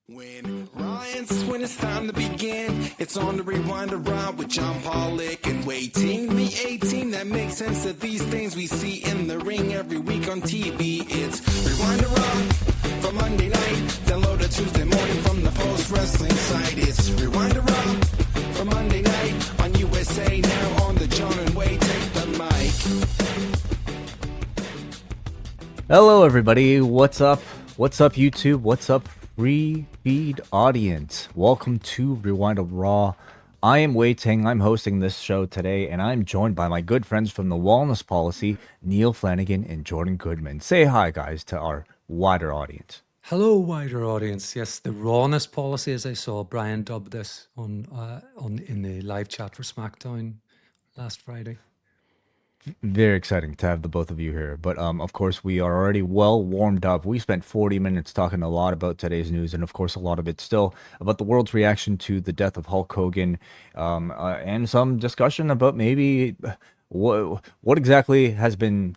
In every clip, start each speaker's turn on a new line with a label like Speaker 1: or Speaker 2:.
Speaker 1: When when it's time to begin, it's on the Rewind Around with John Pollock and Wai Ting. The 18 that makes sense of these things we see in the ring every week on TV. It's Rewind Around for Monday night. Download a Tuesday morning from the Post Wrestling site. It's Rewind Around for Monday night on USA Now on the John and Wai Take the Mic.
Speaker 2: Hello, everybody. What's up? What's up, YouTube? What's up, free feed audience? Welcome to Rewind of Raw. I am Wai Ting. I'm hosting this show today, and I'm joined by my good friends from the Wellness Policy, Neal, Flanagan, and Jordan Goodman. Say hi, guys, to our wider audience.
Speaker 3: Hello, wider audience. Yes, the rawness policy, as I saw Brian dub this on in the live chat for SmackDown last Friday.
Speaker 2: Very exciting to have the both of you here. But of course, we are already well warmed up. We spent 40 minutes talking a lot about today's news, and of course, a lot of it still about the world's reaction to the death of Hulk Hogan, and some discussion about maybe what exactly has been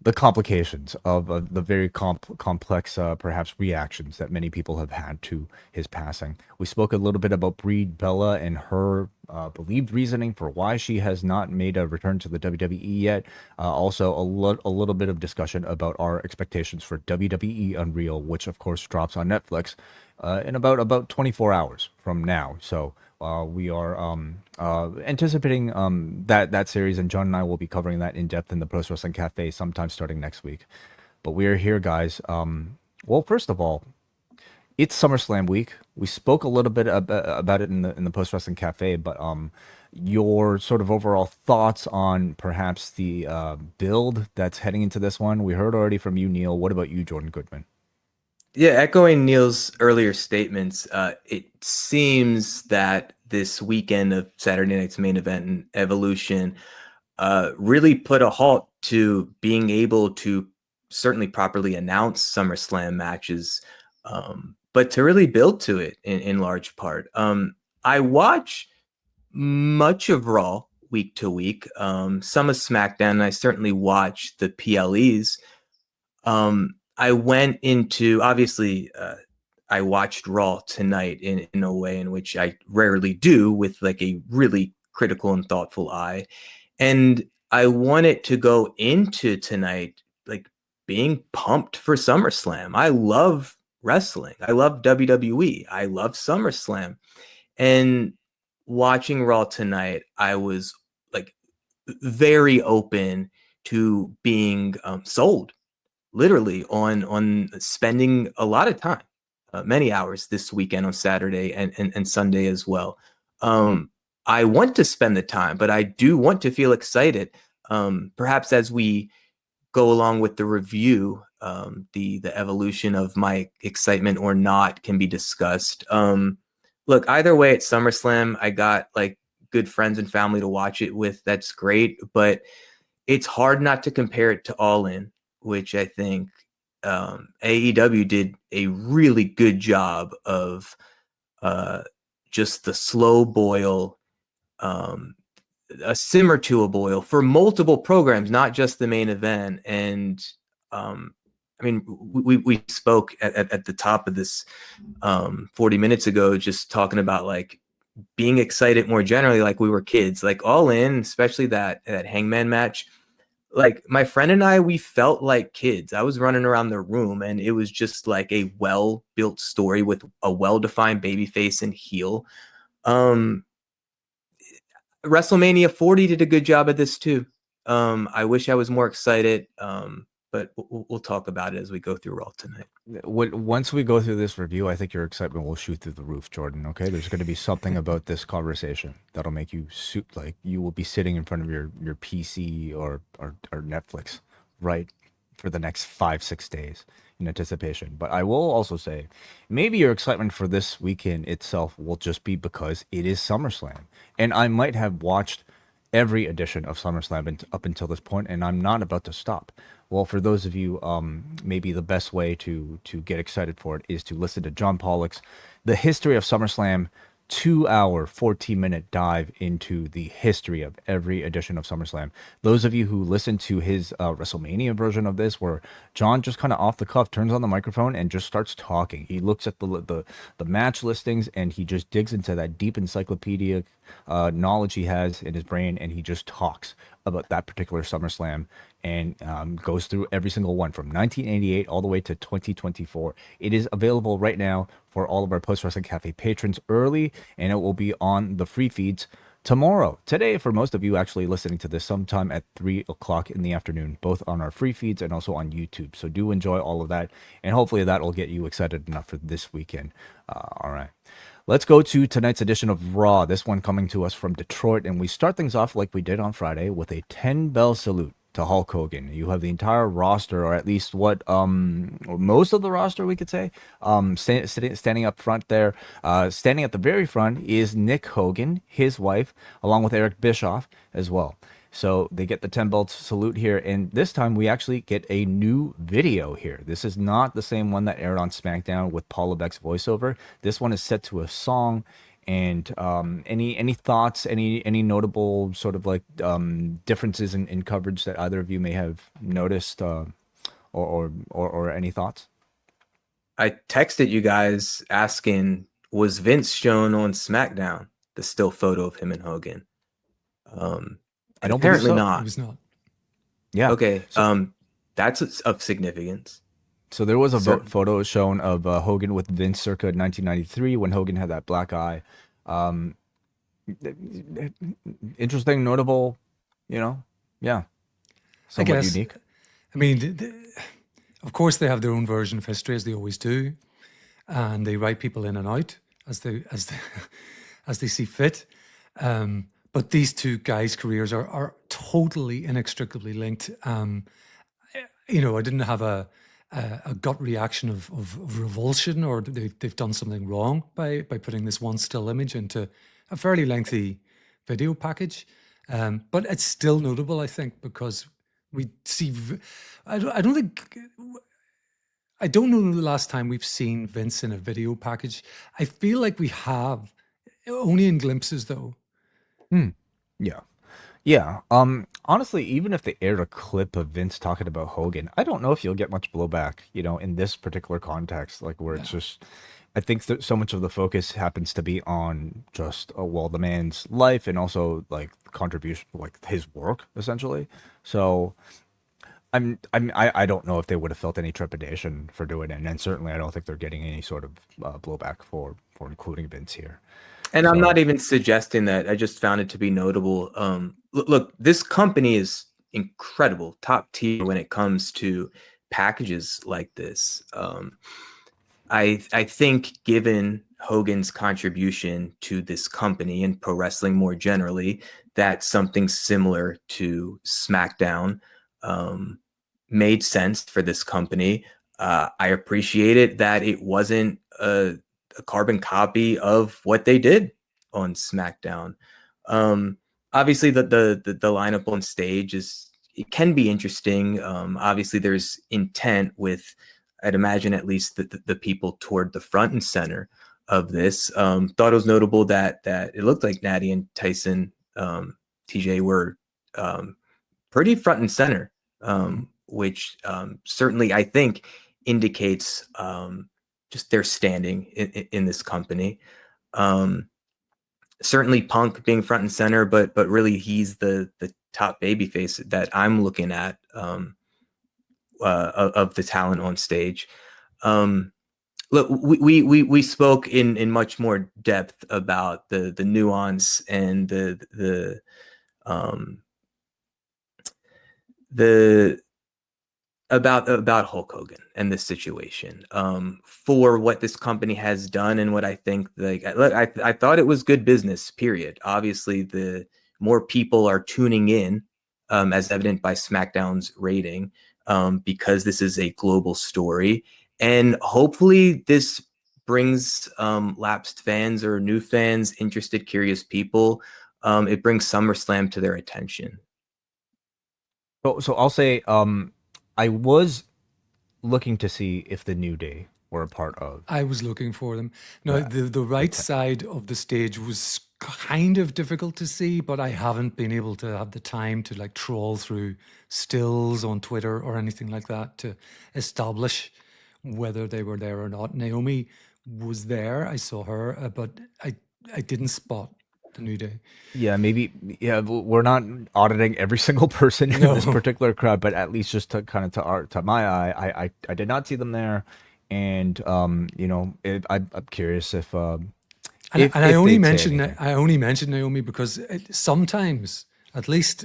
Speaker 2: the complications of the very complex, perhaps, reactions that many people have had to his passing. We spoke a little bit about Brie Bella and her believed reasoning for why she has not made a return to the WWE yet. Also, a little bit of discussion about our expectations for WWE Unreal, which, of course, drops on Netflix in about 24 hours from now. So we are anticipating that series, and John and I will be covering that in depth in the Post Wrestling Cafe sometime starting next week. But we are here, guys. Well, first of all, it's SummerSlam week. We spoke a little bit about it in the Post Wrestling Cafe, but your sort of overall thoughts on perhaps the build that's heading into this one. We heard already from you, Neal. What about you, Jordan Goodman?
Speaker 4: Yeah, echoing Neal's earlier statements, it seems that this weekend of Saturday night's main event and Evolution really put a halt to being able to certainly properly announce SummerSlam matches, but to really build to it in large part. I watch much of Raw week to week, some of SmackDown, and I certainly watch the PLEs. I went into, obviously, I watched Raw tonight in a way in which I rarely do, with like a really critical and thoughtful eye. And I wanted to go into tonight like being pumped for SummerSlam. I love wrestling. I love WWE. I love SummerSlam. And watching Raw tonight, I was like very open to being sold. Literally on spending a lot of time, many hours this weekend on Saturday and Sunday as well. I want to spend the time, but I do want to feel excited. Perhaps as we go along with the review, the evolution of my excitement or not can be discussed. Look, either way, at SummerSlam, I got like good friends and family to watch it with. That's great, but it's hard not to compare it to All In, which I think AEW did a really good job of just the slow boil, a simmer to a boil for multiple programs, not just the main event. And I mean, we spoke at the top of this 40 minutes ago, just talking about like being excited more generally, like we were kids, like All In, especially that Hangman match. Like my friend and I, we felt like kids. I was running around the room and it was just like a well-built story with a well-defined babyface and heel. WrestleMania 40 did a good job at this too. I wish I was more excited, but we'll talk about it as we go through Raw tonight.
Speaker 2: Once we go through this review, I think your excitement will shoot through the roof, Jordan. Okay, there's going to be something about this conversation that'll make you like you will be sitting in front of your PC or Netflix, right, for the next 5-6 days in anticipation. But I will also say, maybe your excitement for this weekend itself will just be because it is SummerSlam, and I might have watched every edition of SummerSlam up until this point, and I'm not about to stop. Well, for those of you, maybe the best way to get excited for it is to listen to John Pollock's The History of SummerSlam 2-hour, 14-minute dive into the history of every edition of SummerSlam. Those of you who listen to his WrestleMania version of this, where John just kind of off the cuff turns on the microphone and just starts talking. He looks at the match listings and he just digs into that deep encyclopedic knowledge he has in his brain, and he just talks about that particular SummerSlam and goes through every single one from 1988 all the way to 2024. It is available right now for all of our Post Wrestling Cafe patrons early, and it will be on the free feeds today, for most of you actually listening to this sometime at 3 o'clock in the afternoon, both on our free feeds and also on YouTube. So do enjoy all of that, and hopefully that will get you excited enough for this weekend. All right. Let's go to tonight's edition of Raw, this one coming to us from Detroit, and we start things off like we did on Friday with a 10-bell salute to Hulk Hogan. You have the entire roster, or at least what or most of the roster, we could say, standing up front there. Standing at the very front is Nick Hogan, his wife, along with Eric Bischoff as well. So they get the 10-belt salute here, and this time we actually get a new video here. This is not the same one that aired on SmackDown with Paul Levesque's voiceover. This one is set to a song. And any thoughts, any notable sort of like differences in coverage that either of you may have noticed, or any thoughts?
Speaker 4: I texted you guys asking, was Vince shown on SmackDown the still photo of him and Hogan?
Speaker 2: I don't
Speaker 4: apparently
Speaker 2: believe so.
Speaker 4: not.
Speaker 3: It was not.
Speaker 2: Yeah.
Speaker 4: Okay. That's of significance.
Speaker 2: So there was a photo shown of Hogan with Vince circa 1993 when Hogan had that black eye. Interesting, notable, yeah. Somewhat
Speaker 3: I guess,
Speaker 2: unique.
Speaker 3: I mean, of course, they have their own version of history, as they always do, and they write people in and out as they see fit. But these two guys' careers are totally inextricably linked. I didn't have a gut reaction of revulsion, or they've done something wrong by putting this one still image into a fairly lengthy video package. But it's still notable, I think, because we see. I don't know the last time we've seen Vince in a video package. I feel like we have, only in glimpses, though.
Speaker 2: Yeah. Honestly, even if they aired a clip of Vince talking about Hogan, I don't know if you'll get much blowback, in this particular context, like where it's just, I think that so much of the focus happens to be on just, the man's life and also like contribution, like his work essentially. So I don't know if they would have felt any trepidation for doing it. And certainly I don't think they're getting any sort of blowback for including Vince here.
Speaker 4: And I'm not even suggesting that. I just found it to be notable. Look, this company is incredible, top tier when it comes to packages like this. I think given Hogan's contribution to this company and pro wrestling more generally, that something similar to SmackDown made sense for this company. I appreciated that it wasn't a carbon copy of what they did on SmackDown. Obviously the lineup on stage it can be interesting. Obviously there's intent with, I'd imagine, at least the people toward the front and center of this. Thought it was notable that it looked like Natty and Tyson, TJ, were pretty front and center, which certainly I think indicates just their standing in this company. Certainly Punk being front and center, but really he's the top babyface that I'm looking at of the talent on stage. Look, we spoke in much more depth about the nuance and the about Hulk Hogan and this situation, for what this company has done and what I think, I thought it was good business, period. Obviously, the more people are tuning in, as evident by SmackDown's rating, because this is a global story. And hopefully this brings lapsed fans or new fans, interested, curious people. It brings SummerSlam to their attention.
Speaker 2: So I'll say, I was looking to see if the New Day were a part of.
Speaker 3: I was looking for them. No, the right side of the stage was kind of difficult to see, but I haven't been able to have the time to like trawl through stills on Twitter or anything like that to establish whether they were there or not. Naomi was there. I saw her, but I didn't spot the New Day.
Speaker 2: Yeah, maybe. Yeah, we're not auditing every single person in this particular crowd, but at least just to kind of to my eye, I did not see them there, and you know, I'm curious if
Speaker 3: And I
Speaker 2: if
Speaker 3: only
Speaker 2: they'd say
Speaker 3: mentioned
Speaker 2: anything.
Speaker 3: I only mentioned Naomi because sometimes, at least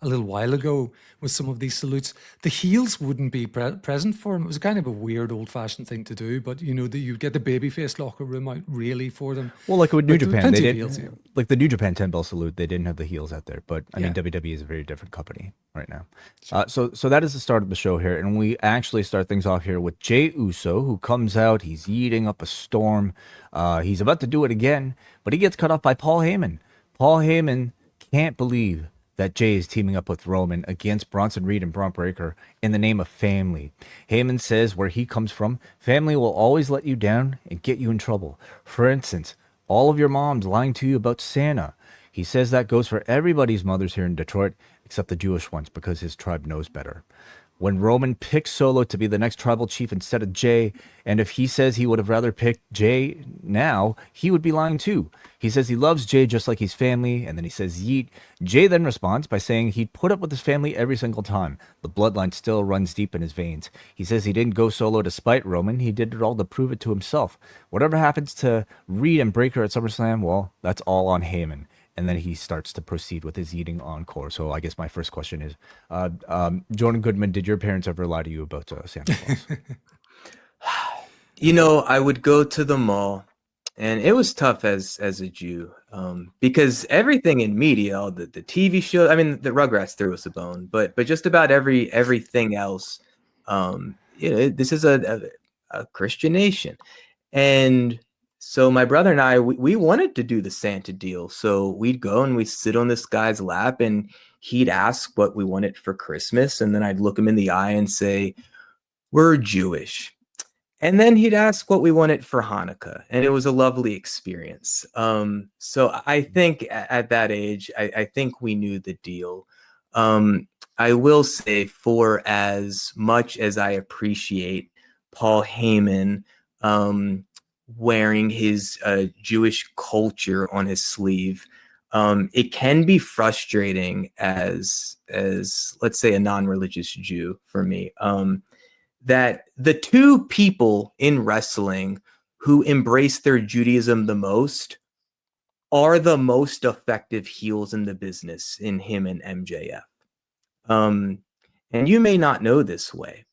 Speaker 3: a little while ago, with some of these salutes, the heels wouldn't be present for them. It was kind of a weird, old-fashioned thing to do, but you know, you'd get the babyface locker room out really for them.
Speaker 2: Well, like with New
Speaker 3: But there was
Speaker 2: Japan, they
Speaker 3: plenty of heels here.
Speaker 2: didn't like the New Japan 10 bell salute. They didn't have the heels out there, but I mean,
Speaker 3: Yeah.
Speaker 2: WWE is a very different company right now. So that is the start of the show here, and we actually start things off here with Jey Uso, who comes out. He's eating up a storm. He's about to do it again, but he gets cut off by Paul Heyman. Paul Heyman can't believe that Jey is teaming up with Roman against Bronson Reed and Braun Breaker in the name of family. Heyman says where he comes from, family will always let you down and get you in trouble. For instance, all of your moms lying to you about Santa. He says that goes for everybody's mothers here in Detroit, except the Jewish ones, because his tribe knows better. When Roman picks Solo to be the next tribal chief instead of Jey, and if he says he would have rather picked Jey now, he would be lying too. He says he loves Jey just like he's family, and then he says yeet. Jey then responds by saying he'd put up with his family every single time. The bloodline still runs deep in his veins. He says he didn't go solo to spite Roman, he did it all to prove it to himself. Whatever happens to Reed and Breaker at SummerSlam, well, that's all on Heyman. And then he starts to proceed with his eating encore. So I guess my first question is, Jordan Goodman, did your parents ever lie to you about Santa Claus?
Speaker 4: You know, I would go to the mall, and it was tough as a Jew, because everything in media, all the TV show, I mean, the Rugrats threw us a bone, but just about everything else, this is a Christian nation, and so my brother and I, we wanted to do the Santa deal. So we'd go and we'd sit on this guy's lap, and he'd ask what we wanted for Christmas, and then I'd look him in the eye and say, "We're Jewish." And then he'd ask what we wanted for Hanukkah, and it was a lovely experience. So I think at that age, I think we knew the deal. I will say, for as much as I appreciate Paul Heyman wearing his Jewish culture on his sleeve, it can be frustrating as let's say a non-religious Jew for me. That the two people in wrestling who embrace their Judaism the most are the most effective heels in the business, in him and MJF. And you may not know this way.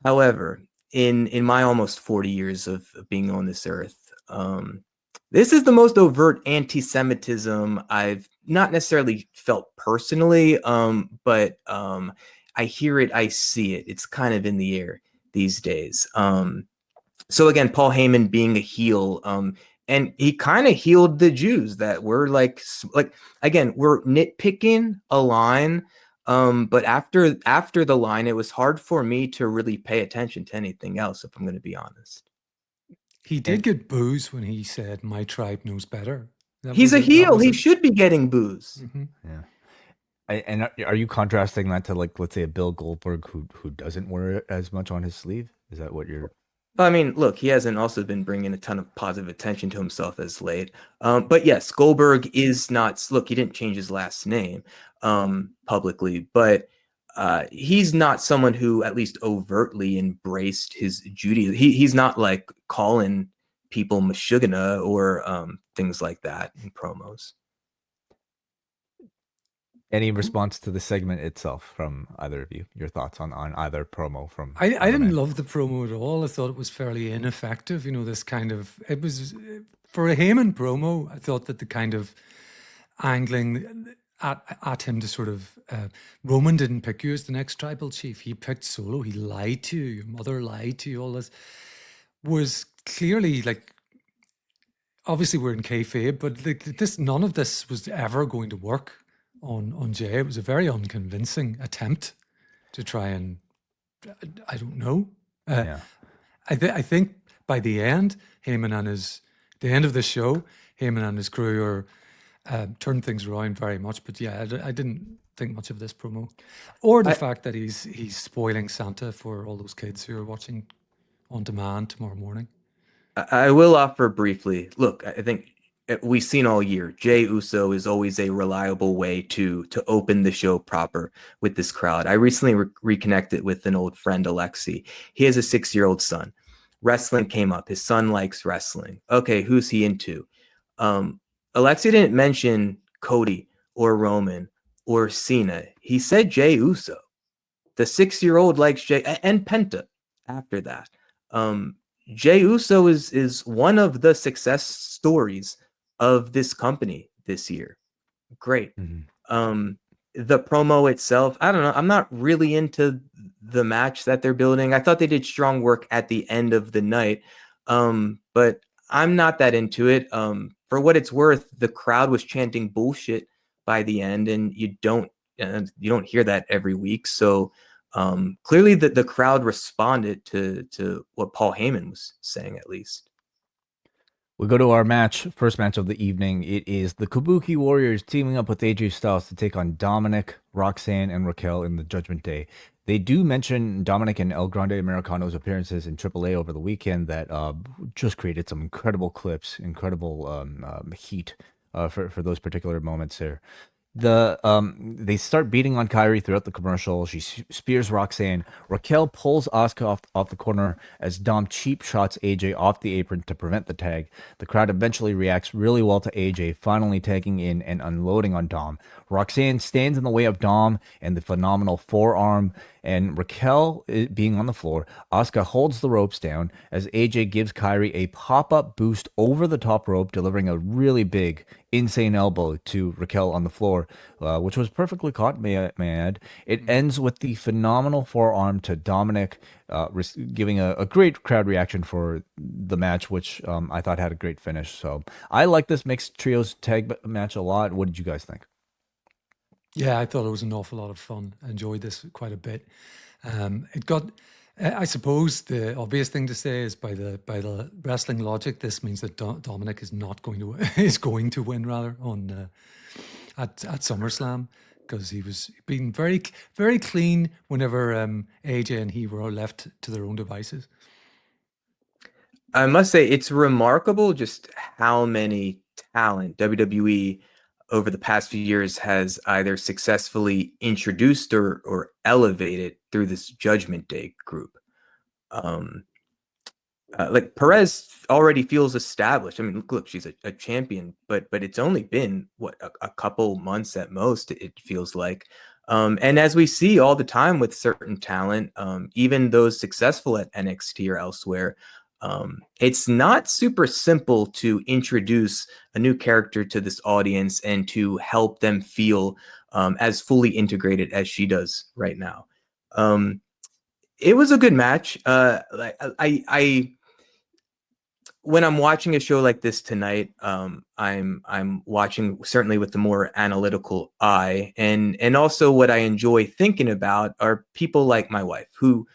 Speaker 4: However, in my almost 40 years of being on this earth, this is the most overt anti-Semitism I've not necessarily felt personally, but I hear it, I see it. It's kind of in the air these days. So again, Paul Heyman being a heel, and he kind of healed the Jews that were like again, we're nitpicking a line, but after the line, it was hard for me to really pay attention to anything else, if I'm going to be honest.
Speaker 3: He did get booze when he said, "My tribe knows better."
Speaker 4: He's a heel. He should be getting booze.
Speaker 3: Mm-hmm.
Speaker 2: Yeah. And are you contrasting that to, like, let's say a Bill Goldberg who doesn't wear it as much on his sleeve? Is that what you're?
Speaker 4: I mean, look, he hasn't also been bringing a ton of positive attention to himself as late. But yes, Goldberg is not. Look, he didn't change his last name publicly, but he's not someone who at least overtly embraced his Judaism. He's not like calling people Meshuggah or things like that in promos.
Speaker 2: Any response to the segment itself from either of you? Your thoughts on either promo from?
Speaker 3: I
Speaker 2: either
Speaker 3: didn't
Speaker 2: man?
Speaker 3: love the promo at all. I thought it was fairly ineffective. You know, this kind of, it was, for a Heyman promo, I thought that the kind of angling at him to sort of, Roman didn't pick you as the next tribal chief. He picked Solo. He lied to you. Your mother lied to you. All this was clearly like, obviously we're in kayfabe, but like this, none of this was ever going to work on Jey. It was a very unconvincing attempt to try and, I don't know.
Speaker 2: Yeah.
Speaker 3: I think by the end, the end of the show, Heyman and his crew are turned things around very much. But yeah, I didn't think much of this promo, or the fact that he's spoiling Santa for all those kids who are watching on demand tomorrow morning.
Speaker 4: I will offer briefly. Look, I think we've seen all year, Jey Uso is always a reliable way to open the show proper with this crowd. I recently reconnected with an old friend, Alexi. He has a 6-year-old son. Wrestling came up. His son likes wrestling. Okay, who's he into? Alexi didn't mention Cody or Roman or Cena. He said Jey Uso. The 6-year-old likes Jey, and Penta after that. Jey Uso is one of the success stories of this company this year. Great. The promo itself, I don't know. I'm not really into the match that they're building. I thought they did strong work at the end of the night, but I'm not that into it. For what it's worth, the crowd was chanting bullshit by the end, and you don't hear that every week. So clearly the crowd responded to what Paul Heyman was saying, at least.
Speaker 2: We go to our first match of the evening. It is the Kabuki Warriors teaming up with AJ Styles to take on Dominic, Roxanne, and Raquel in the Judgment Day. They do mention Dominic and El Grande Americano's appearances in AAA over the weekend that just created some incredible clips, incredible heat for those particular moments there. They start beating on Kairi throughout the commercial. She spears Roxanne. Raquel pulls Asuka off the corner as Dom cheap shots AJ off the apron to prevent the tag. The crowd eventually reacts really well to AJ finally tagging in and unloading on Dom. Roxanne stands in the way of Dom and the phenomenal forearm, and Raquel being on the floor. Asuka holds the ropes down as AJ gives Kairi a pop-up boost over the top rope, delivering a really big, insane elbow to Raquel on the floor, which was perfectly caught, may I add. It ends with the phenomenal forearm to Dominic, giving a great crowd reaction for the match, which I thought had a great finish. So I like this mixed trios tag match a lot. What did you guys think?
Speaker 3: Yeah, I thought it was an awful lot of fun. I enjoyed this quite a bit. It got, I suppose, the obvious thing to say is by the wrestling logic, this means that Dominic is going to win rather on at SummerSlam, because he was being very very clean whenever AJ and he were left to their own devices.
Speaker 4: I must say it's remarkable just how many talent WWE over the past few years has either successfully introduced or elevated through this Judgment Day group. Like Perez already feels established. I mean, look, she's a champion, but it's only been a couple months at most, it feels like. And as we see all the time with certain talent, even those successful at NXT or elsewhere, it's not super simple to introduce a new character to this audience and to help them feel as fully integrated as she does right now. It was a good match. When I'm watching a show like this tonight, I'm watching certainly with the more analytical eye, and also what I enjoy thinking about are people like my wife who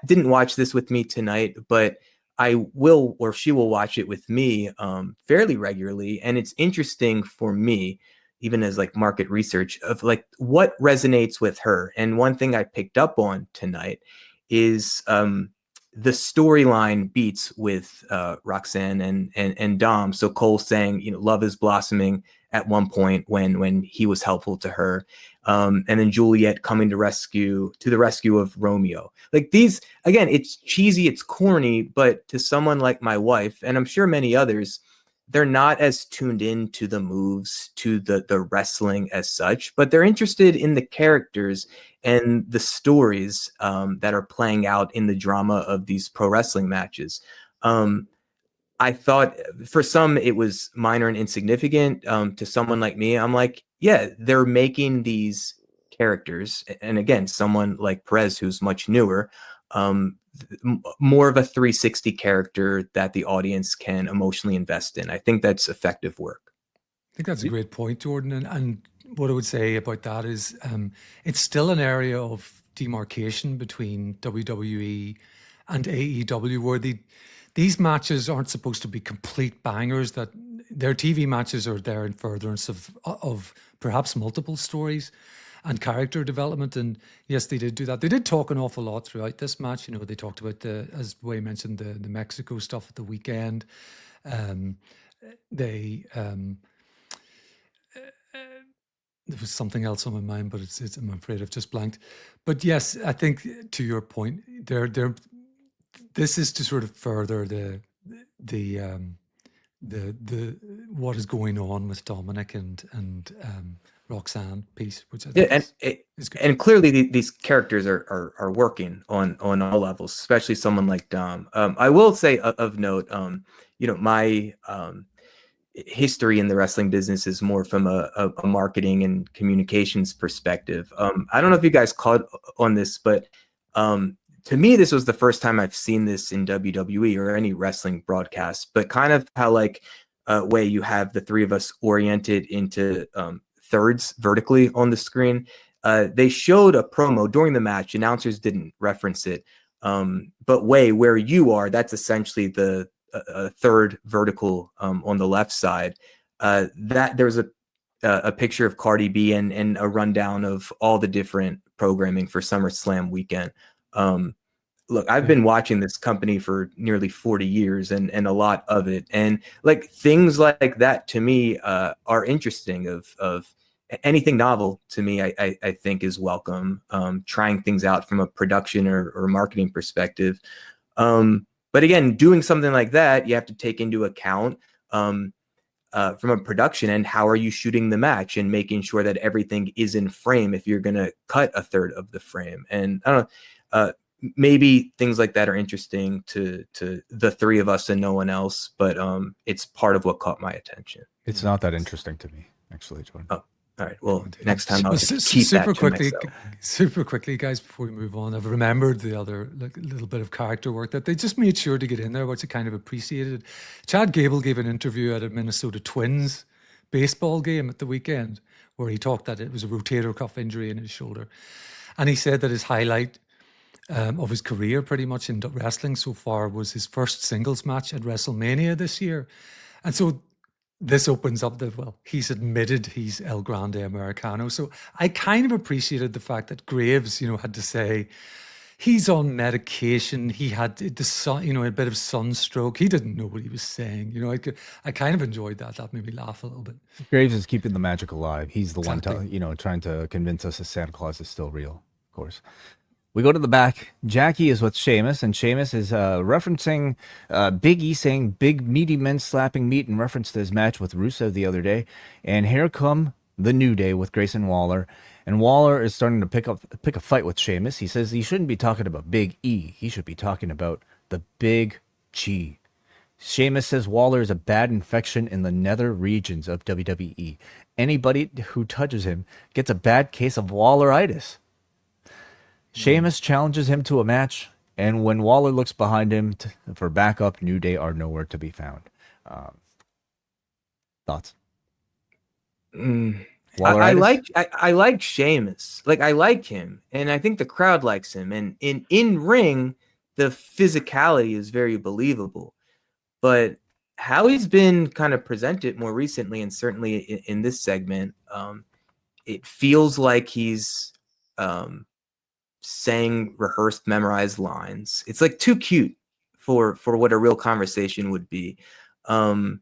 Speaker 4: didn't watch this with me tonight, but I will, or she will watch it with me fairly regularly. And it's interesting for me, even as like market research, of like what resonates with her. And one thing I picked up on tonight is the storyline beats with Roxanne and Dom. So Cole saying, love is blossoming at one point when he was helpful to her. And then Juliet coming to the rescue of Romeo. Like these, again, it's cheesy, it's corny, but to someone like my wife, and I'm sure many others, they're not as tuned in to the moves, to the wrestling as such, but they're interested in the characters and the stories that are playing out in the drama of these pro wrestling matches. I thought for some it was minor and insignificant. To someone like me, I'm like, yeah, they're making these characters. And again, someone like Perez, who's much newer, more of a 360 character that the audience can emotionally invest in. I think that's effective work.
Speaker 3: I think that's a great point, Jordan. And what I would say about that is it's still an area of demarcation between WWE and AEW, where these matches aren't supposed to be complete bangers, that their TV matches are there in furtherance of perhaps multiple stories and character development. And yes, they did do that. They did talk an awful lot throughout this match. You know, they talked about as Wai mentioned, the Mexico stuff at the weekend. They there was something else on my mind, but it's I'm afraid I've just blanked. But yes, I think to your point, this is to sort of further the what is going on with Dominic and Roxanne piece, which I think is good.
Speaker 4: And clearly these characters are working on all levels, especially someone like Dom. I will say of note, you know, my history in the wrestling business is more from a marketing and communications perspective. I don't know if you guys caught on this, but to me, this was the first time I've seen this in WWE or any wrestling broadcast, but kind of how like way you have the three of us oriented into thirds vertically on the screen. They showed a promo during the match. Announcers didn't reference it. But Wai, where you are, that's essentially the third vertical on the left side. That there's a picture of Cardi B and a rundown of all the different programming for SummerSlam weekend. Look, I've been watching this company for nearly 40 years and a lot of it. And like things like that to me are interesting of anything novel to me, I think is welcome. Trying things out from a production or marketing perspective. But again, doing something like that, you have to take into account from a production end, how are you shooting the match and making sure that everything is in frame if you're going to cut a third of the frame. And I don't know, maybe things like that are interesting to the three of us and no one else, but it's part of what caught my attention.
Speaker 2: It's not that interesting to me, actually, Jordan.
Speaker 4: Oh. All right. Well, next time I'll just keep that to myself.
Speaker 3: Super quickly, guys, before we move on, I've remembered the other little bit of character work that they just made sure to get in there, which I kind of appreciated. Chad Gable gave an interview at a Minnesota Twins baseball game at the weekend where he talked that it was a rotator cuff injury in his shoulder. And he said that his highlight of his career pretty much in wrestling so far was his first singles match at WrestleMania this year. And so this opens up he's admitted he's El Grande Americano. So I kind of appreciated the fact that Graves, you know, had to say he's on medication. He had a bit of sunstroke. He didn't know what he was saying. You know, I kind of enjoyed that. That made me laugh a little bit.
Speaker 2: Graves is keeping the magic alive. He's the
Speaker 3: Exactly.
Speaker 2: one, trying to convince us that Santa Claus is still real, of course. We go to the back. Jackie is with Sheamus, and Sheamus is referencing Big E saying big meaty men slapping meat in reference to his match with Rusev the other day. And here come the New Day with Grayson Waller. And Waller is starting to pick a fight with Sheamus. He says he shouldn't be talking about Big E. He should be talking about the Big G. Sheamus says Waller is a bad infection in the nether regions of WWE. Anybody who touches him gets a bad case of Walleritis. Sheamus challenges him to a match, and when Waller looks behind him for backup, New Day are nowhere to be found. Thoughts?
Speaker 4: I like Sheamus. Like, I like him, and I think the crowd likes him. And in ring, the physicality is very believable. But how he's been kind of presented more recently, and certainly in this segment, it feels like he's saying rehearsed, memorized lines. It's like too cute for what a real conversation would be. I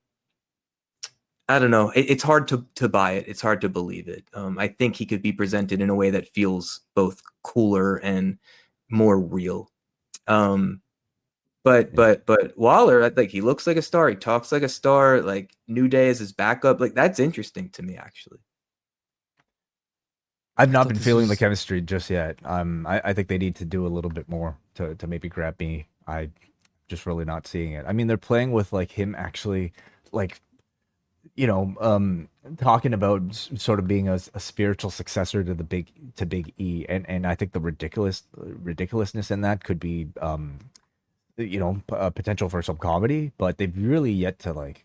Speaker 4: don't know. It's hard to buy it. It's hard to believe it. I think he could be presented in a way that feels both cooler and more real. But Waller, like, he looks like a star. He talks like a star. Like, New Day is his backup. Like, that's interesting to me, actually.
Speaker 2: I've not been feeling the chemistry just yet. I think they need to do a little bit more to maybe grab me. I just really not seeing it. I mean, they're playing with like him actually, like, talking about sort of being a spiritual successor to Big E, and I think the ridiculousness in that could be potential for some comedy, but they've really yet to like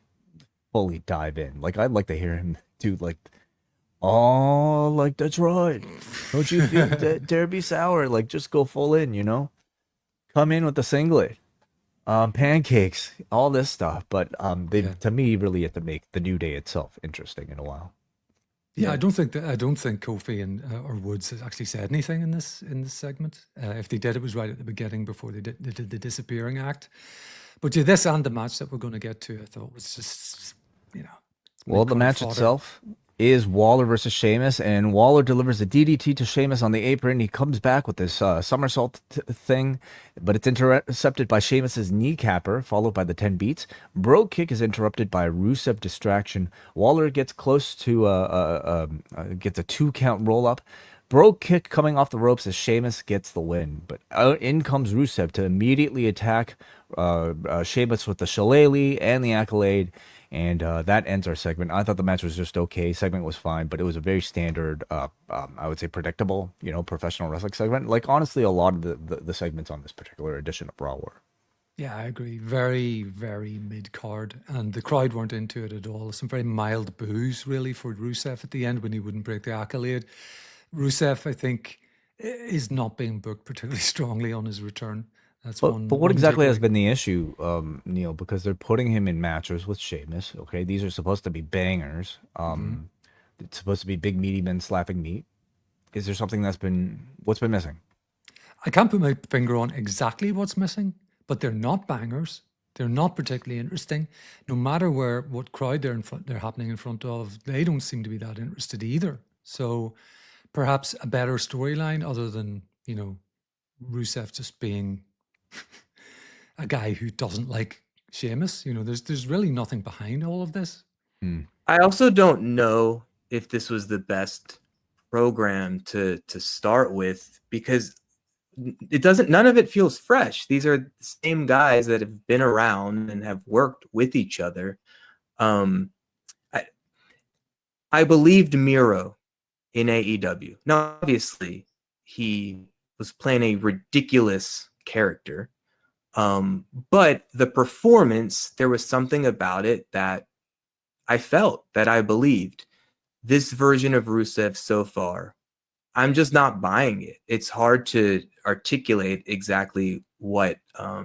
Speaker 2: fully dive in. Like, I'd like to hear him do like, oh, like, that's right, don't you think that dare be sour? Like, just go full in, come in with the singlet, pancakes, all this stuff. But they to me really have to make the New Day itself interesting in a while.
Speaker 3: Yeah, I don't think Kofi and or Woods has actually said anything in this segment. If they did, it was right at the beginning before they did the disappearing act. But yeah, this and the match that we're going to get to, I thought was just,
Speaker 2: Well, the match itself is Waller versus Sheamus, and Waller delivers a DDT to Sheamus on the apron. He comes back with this somersault thing, but it's intercepted by Sheamus's kneecapper, followed by the 10 beats. Brogue kick is interrupted by a Rusev distraction. Waller gets close to gets a 2-count roll up. Brogue kick coming off the ropes as Sheamus gets the win, but in comes Rusev to immediately attack Sheamus with the shillelagh and the accolade. And that ends our segment. I thought the match was just okay. Segment was fine, but it was a very standard, I would say predictable, professional wrestling segment. Like, honestly, a lot of the segments on this particular edition of Raw were.
Speaker 3: Yeah, I agree. Very, very mid-card. And the crowd weren't into it at all. Some very mild boos, really, for Rusev at the end when he wouldn't break the accolade. Rusev, I think, is not being booked particularly strongly on his return.
Speaker 2: But what exactly has been the issue, Neal? Because they're putting him in matches with Sheamus. Okay, these are supposed to be bangers. It's supposed to be big meaty men slapping meat. Is there something what's been missing?
Speaker 3: I can't put my finger on exactly what's missing, but they're not bangers. They're not particularly interesting. No matter what crowd they're happening in front of, they don't seem to be that interested either. So perhaps a better storyline other than Rusev just being a guy who doesn't like Sheamus. There's really nothing behind all of this.
Speaker 4: I also don't know if this was the best program to start with, because none of it feels fresh. These are the same guys that have been around and have worked with each other. I believed Miro in AEW. Now, obviously, he was playing a ridiculous character. But the performance, there was something about it that I felt, that I believed. This version of Rusev so far, I'm just not buying it. It's hard to articulate exactly what I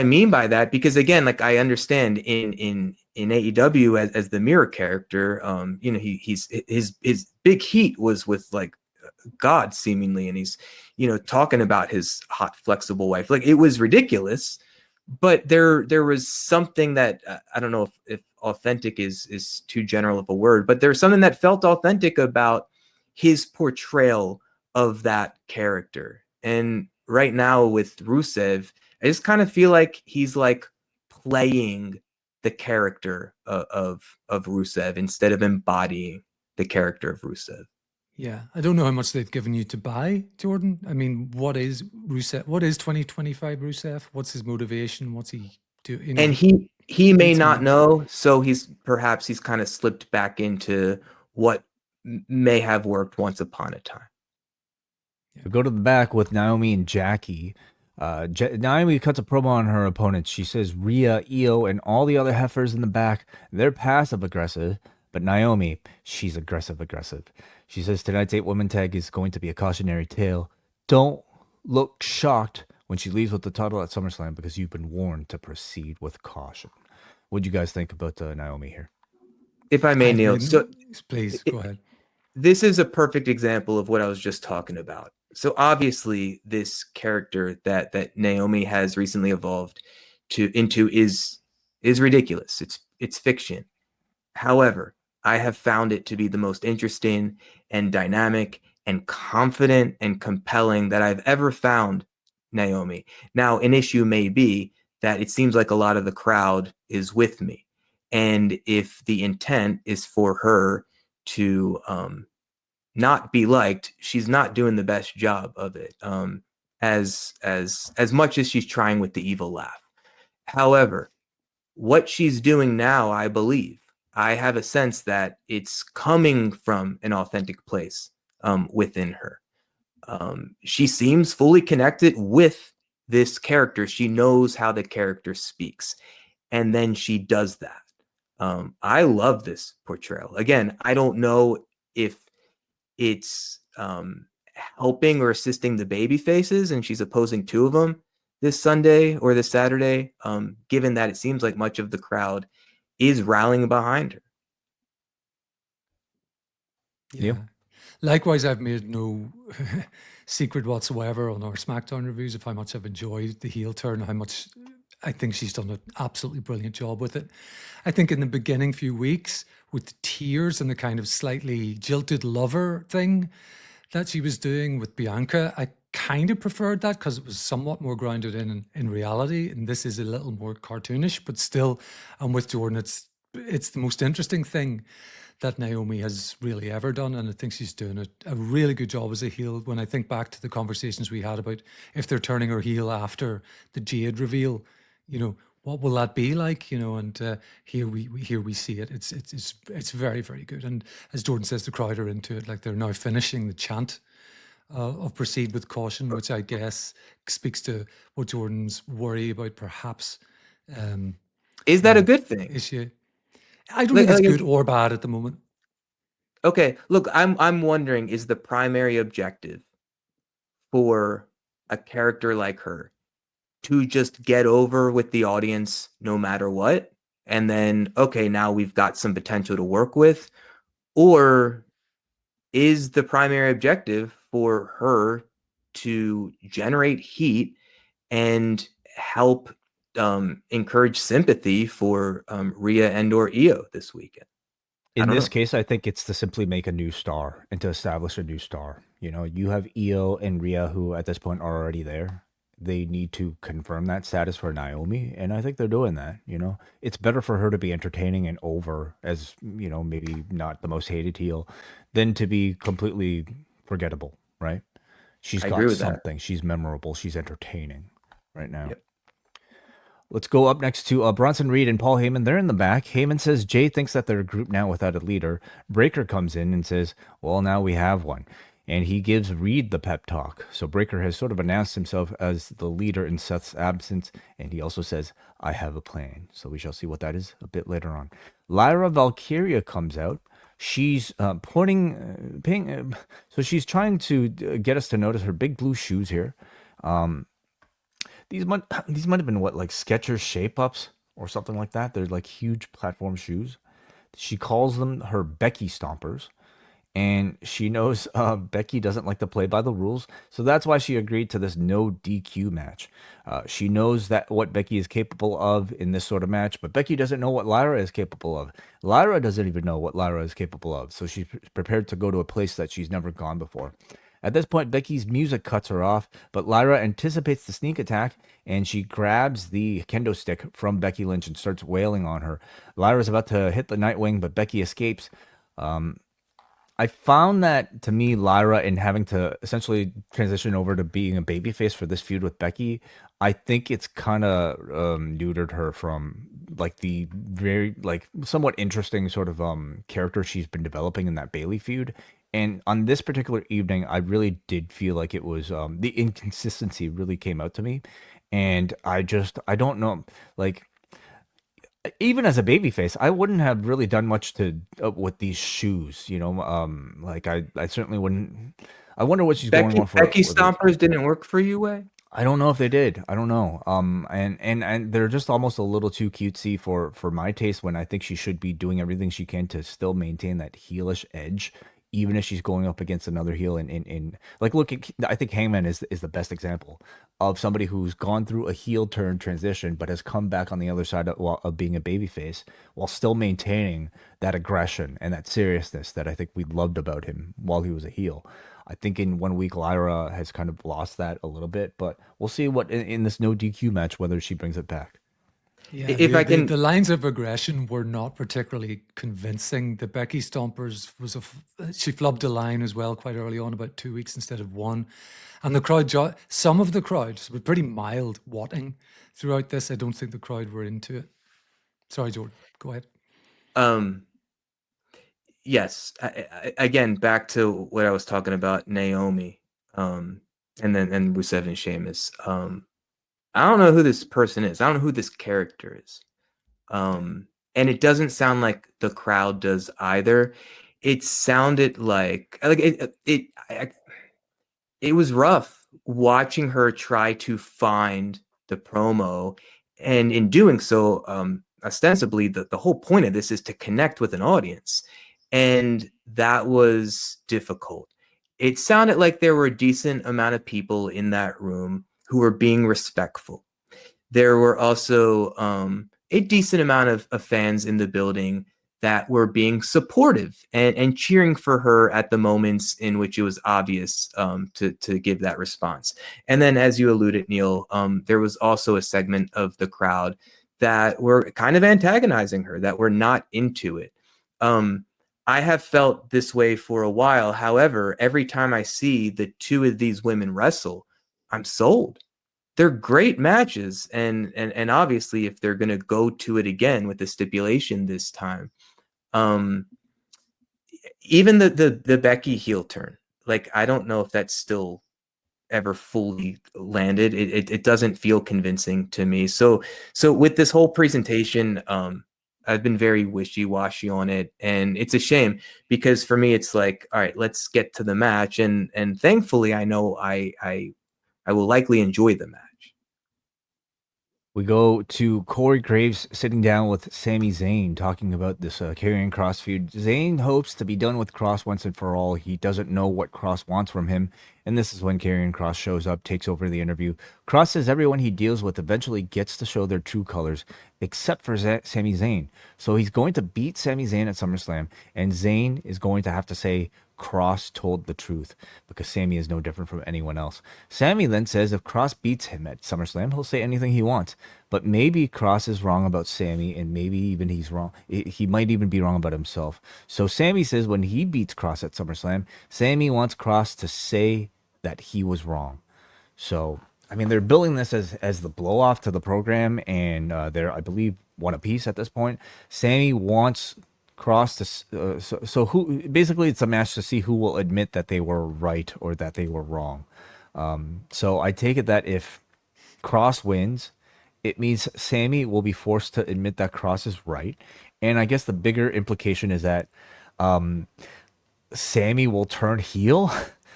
Speaker 4: mean by that, because again, like, I understand in AEW as the mirror character, his big heat was with like God seemingly, and he's talking about his hot flexible wife. Like, it was ridiculous, but there was something that I don't know if authentic is too general of a word, but there's something that felt authentic about his portrayal of that character. And right now with Rusev, I just kind of feel like he's like playing the character of Rusev instead of embodying the character of Rusev.
Speaker 3: Yeah, I don't know how much they've given you to buy, Jordan. I mean, what is Rusev? What is 2025 Rusev? What's his motivation? What's he doing?
Speaker 4: And he may not know, so he's kind of slipped back into what may have worked once upon a time.
Speaker 2: We go to the back with Naomi and Jackie. Naomi cuts a promo on her opponents. She says Rhea, Io, and all the other heifers in the back, they're passive-aggressive. But Naomi, she's aggressive. She says tonight's 8-woman tag is going to be a cautionary tale. Don't look shocked when she leaves with the title at SummerSlam, because you've been warned to proceed with caution. What do you guys think about Naomi here?
Speaker 4: If I may, Neal,
Speaker 3: please go ahead.
Speaker 4: This is a perfect example of what I was just talking about. So obviously, this character that Naomi has recently evolved into is ridiculous. It's fiction. However, I have found it to be the most interesting and dynamic and confident and compelling that I've ever found Naomi. Now, an issue may be that it seems like a lot of the crowd is with me. And if the intent is for her to not be liked, she's not doing the best job of it, as much as she's trying with the evil laugh. However, what she's doing now, I have a sense that it's coming from an authentic place within her. She seems fully connected with this character. She knows how the character speaks, and then she does that. I love this portrayal. Again, I don't know if it's helping or assisting the baby faces, and she's opposing two of them this Sunday or this Saturday, given that it seems like much of the crowd is rallying behind her.
Speaker 3: Yeah.
Speaker 2: Neal?
Speaker 3: Likewise, I've made no secret whatsoever on our SmackDown reviews of how much I've enjoyed the heel turn, how much I think she's done an absolutely brilliant job with it. I think in the beginning few weeks, with the tears and the kind of slightly jilted lover thing that she was doing with Bianca, I kind of preferred that because it was somewhat more grounded in reality, and this is a little more cartoonish, but still, I'm with Jordan. It's the most interesting thing that Naomi has really ever done, and I think she's doing a really good job as a heel. When I think back to the conversations we had about if they're turning her heel after the Jade reveal, what will that be like? And here we see it. It's very, very good. And as Jordan says, the crowd are into it. Like they're now finishing the chant of "Proceed with caution," which I guess speaks to what Jordan's worry about. Perhaps
Speaker 4: Is that a good thing?
Speaker 3: is she? I don't think it's good or bad at the moment.
Speaker 4: Okay, look, I'm wondering, is the primary objective for a character like her to just get over with the audience no matter what, and then okay, now we've got some potential to work with? Or is the primary objective for her to generate heat and help encourage sympathy for Rhea and or Io this weekend?
Speaker 2: In this case, I think it's to simply make a new star and to establish a new star. You have Io and Rhea, who at this point are already there. They need to confirm that status for Naomi, and I think they're doing that. It's better for her to be entertaining and over as, maybe not the most hated heel, than to be completely forgettable, right? She's got something. She's memorable. She's entertaining right now.
Speaker 4: Yep.
Speaker 2: Let's go up next to Bronson Reed and Paul Heyman. They're in the back. Heyman says Jay thinks that they're a group now without a leader. Breaker comes in and says, well, now we have one. And he gives Reed the pep talk. So Breaker has sort of announced himself as the leader in Seth's absence. And he also says, I have a plan. So we shall see what that is a bit later on. Lyra Valkyria comes out. She's so she's trying to get us to notice her big blue shoes here. These might have been like Skechers shape-ups or something like that. They're like huge platform shoes. She calls them her Becky stompers. And she knows Becky doesn't like to play by the rules. So that's why she agreed to this no DQ match. She knows that what Becky is capable of in this sort of match. But Becky doesn't know what Lyra is capable of. Lyra doesn't even know what Lyra is capable of. So she's prepared to go to a place that she's never gone before. At this point, Becky's music cuts her off, but Lyra anticipates the sneak attack, and she grabs the kendo stick from Becky Lynch and starts wailing on her. Lyra's about to hit the Nightwing, but Becky escapes. I found that, to me, Lyra, in having to essentially transition over to being a babyface for this feud with Becky, I think it's kind of neutered her from like the very somewhat interesting sort of character she's been developing in that Bayley feud. And on this particular evening, I really did feel like it was the inconsistency really came out to me. And I don't know, like, even as a babyface, I wouldn't have really done much to with these shoes, I certainly wouldn't. I wonder what she's going on for.
Speaker 4: Becky stompers didn't work for you, Wai?
Speaker 2: I don't know if they did. I don't know. And they're just almost a little too cutesy for my taste, when I think she should be doing everything she can to still maintain that heelish edge, even if she's going up against another heel. Look, I think Hangman is the best example of somebody who's gone through a heel turn transition, but has come back on the other side of being a babyface while still maintaining that aggression and that seriousness that I think we loved about him while he was a heel. I think in 1 week, Lyra has kind of lost that a little bit, but we'll see what in this no DQ match, whether she brings it back.
Speaker 3: Yeah, the lines of aggression were not particularly convincing. The Becky Stompers she flubbed a line as well quite early on, about 2 weeks instead of one. And the crowd, some of the crowd were pretty mild watting throughout this. I don't think the crowd were into it. Sorry, Jordan, go ahead.
Speaker 4: Yes, again, back to what I was talking about, Naomi, and Rusev and Sheamus. I don't know who this person is. I don't know who this character is. And it doesn't sound like the crowd does either. It sounded like it was rough watching her try to find the promo, and in doing so, ostensibly the whole point of this is to connect with an audience, and that was difficult. It sounded like there were a decent amount of people in that room who were being respectful. There were also a decent amount of fans in the building that were being supportive and cheering for her at the moments in which it was obvious to give that response. And then, as you alluded, Neal, there was also a segment of the crowd that were kind of antagonizing her, that were not into it. I have felt this way for a while. However, every time I see the two of these women wrestle, I'm sold. They're great matches, and obviously, if they're going to go to it again with the stipulation this time, even the Becky heel turn, like, I don't know if that's still ever fully landed. It doesn't feel convincing to me. So with this whole presentation, I've been very wishy-washy on it, and it's a shame, because for me it's like, all right, let's get to the match, and thankfully I know I will likely enjoy the match.
Speaker 2: We go to Corey Graves sitting down with Sami Zayn talking about this Karrion Kross feud. Zayn hopes to be done with Kross once and for all. He doesn't know what Kross wants from him. And this is when Karrion Kross shows up, takes over the interview. Kross says everyone he deals with eventually gets to show their true colors, except for Sami Zayn. So he's going to beat Sami Zayn at SummerSlam, and Zayn is going to have to say Kross told the truth, because Sami is no different from anyone else. Sami then says if Kross beats him at SummerSlam, he'll say anything he wants. But maybe Kross is wrong about Sami, and maybe even he's wrong. He might even be wrong about himself. So Sami says when he beats Kross at SummerSlam, Sami wants Kross to say that he was wrong. So, I mean, they're building this as the blow off to the program, and they're, I believe, one apiece at this point. Sami wants Kross to so who, basically it's a match to see who will admit that they were right or that they were wrong. So I take it that if Kross wins, it means Sami will be forced to admit that Kross is right. And I guess the bigger implication is that Sami will turn heel.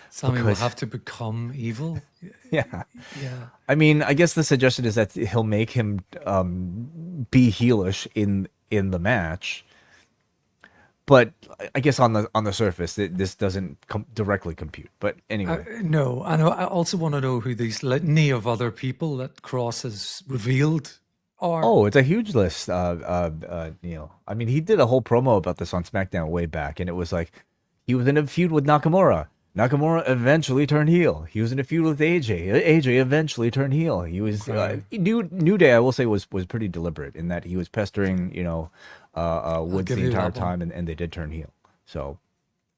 Speaker 3: Sami will have to become evil.
Speaker 2: Yeah.
Speaker 3: Yeah.
Speaker 2: I mean, I guess the suggestion is that he'll make him be heelish in the match. But I guess on the surface, this doesn't directly compute. But anyway.
Speaker 3: No, and I also want to know who these litany of other people that Kross has revealed are.
Speaker 2: Oh, it's a huge list, Neal. I mean, he did a whole promo about this on SmackDown way back, and it was like he was in a feud with Nakamura. Nakamura eventually turned heel. He was in a feud with AJ. AJ eventually turned heel. He was New Day, I will say, was pretty deliberate in that he was pestering, Woods the entire time, and they did turn heel. So,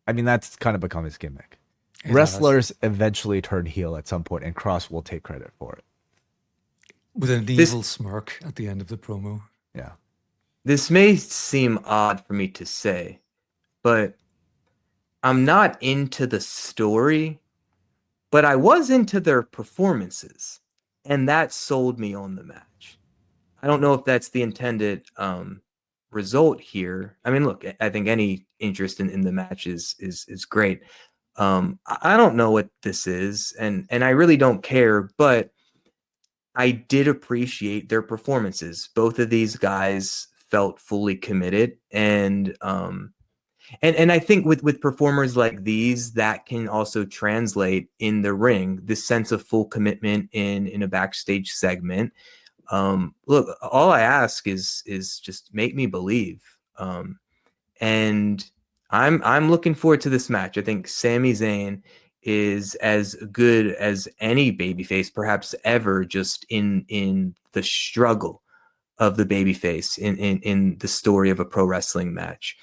Speaker 2: I mean, that's kind of become his gimmick. Wrestlers eventually turn heel at some point, and Kross will take credit for it.
Speaker 3: With an evil smirk at the end of the promo.
Speaker 2: Yeah.
Speaker 4: This may seem odd for me to say, but I'm not into the story, but I was into their performances, and that sold me on the match. I don't know if that's the intended result here. I mean, look, I think any interest in the match is great. I don't know what this is, and I really don't care, but I did appreciate their performances. Both of these guys felt fully committed, and I think with performers like these, that can also translate in the ring, this sense of full commitment in a backstage segment. Look, all I ask is just make me believe. And I'm looking forward to this match. I think Sami Zayn is as good as any babyface, perhaps ever, just in the struggle of the babyface in the story of a pro wrestling match.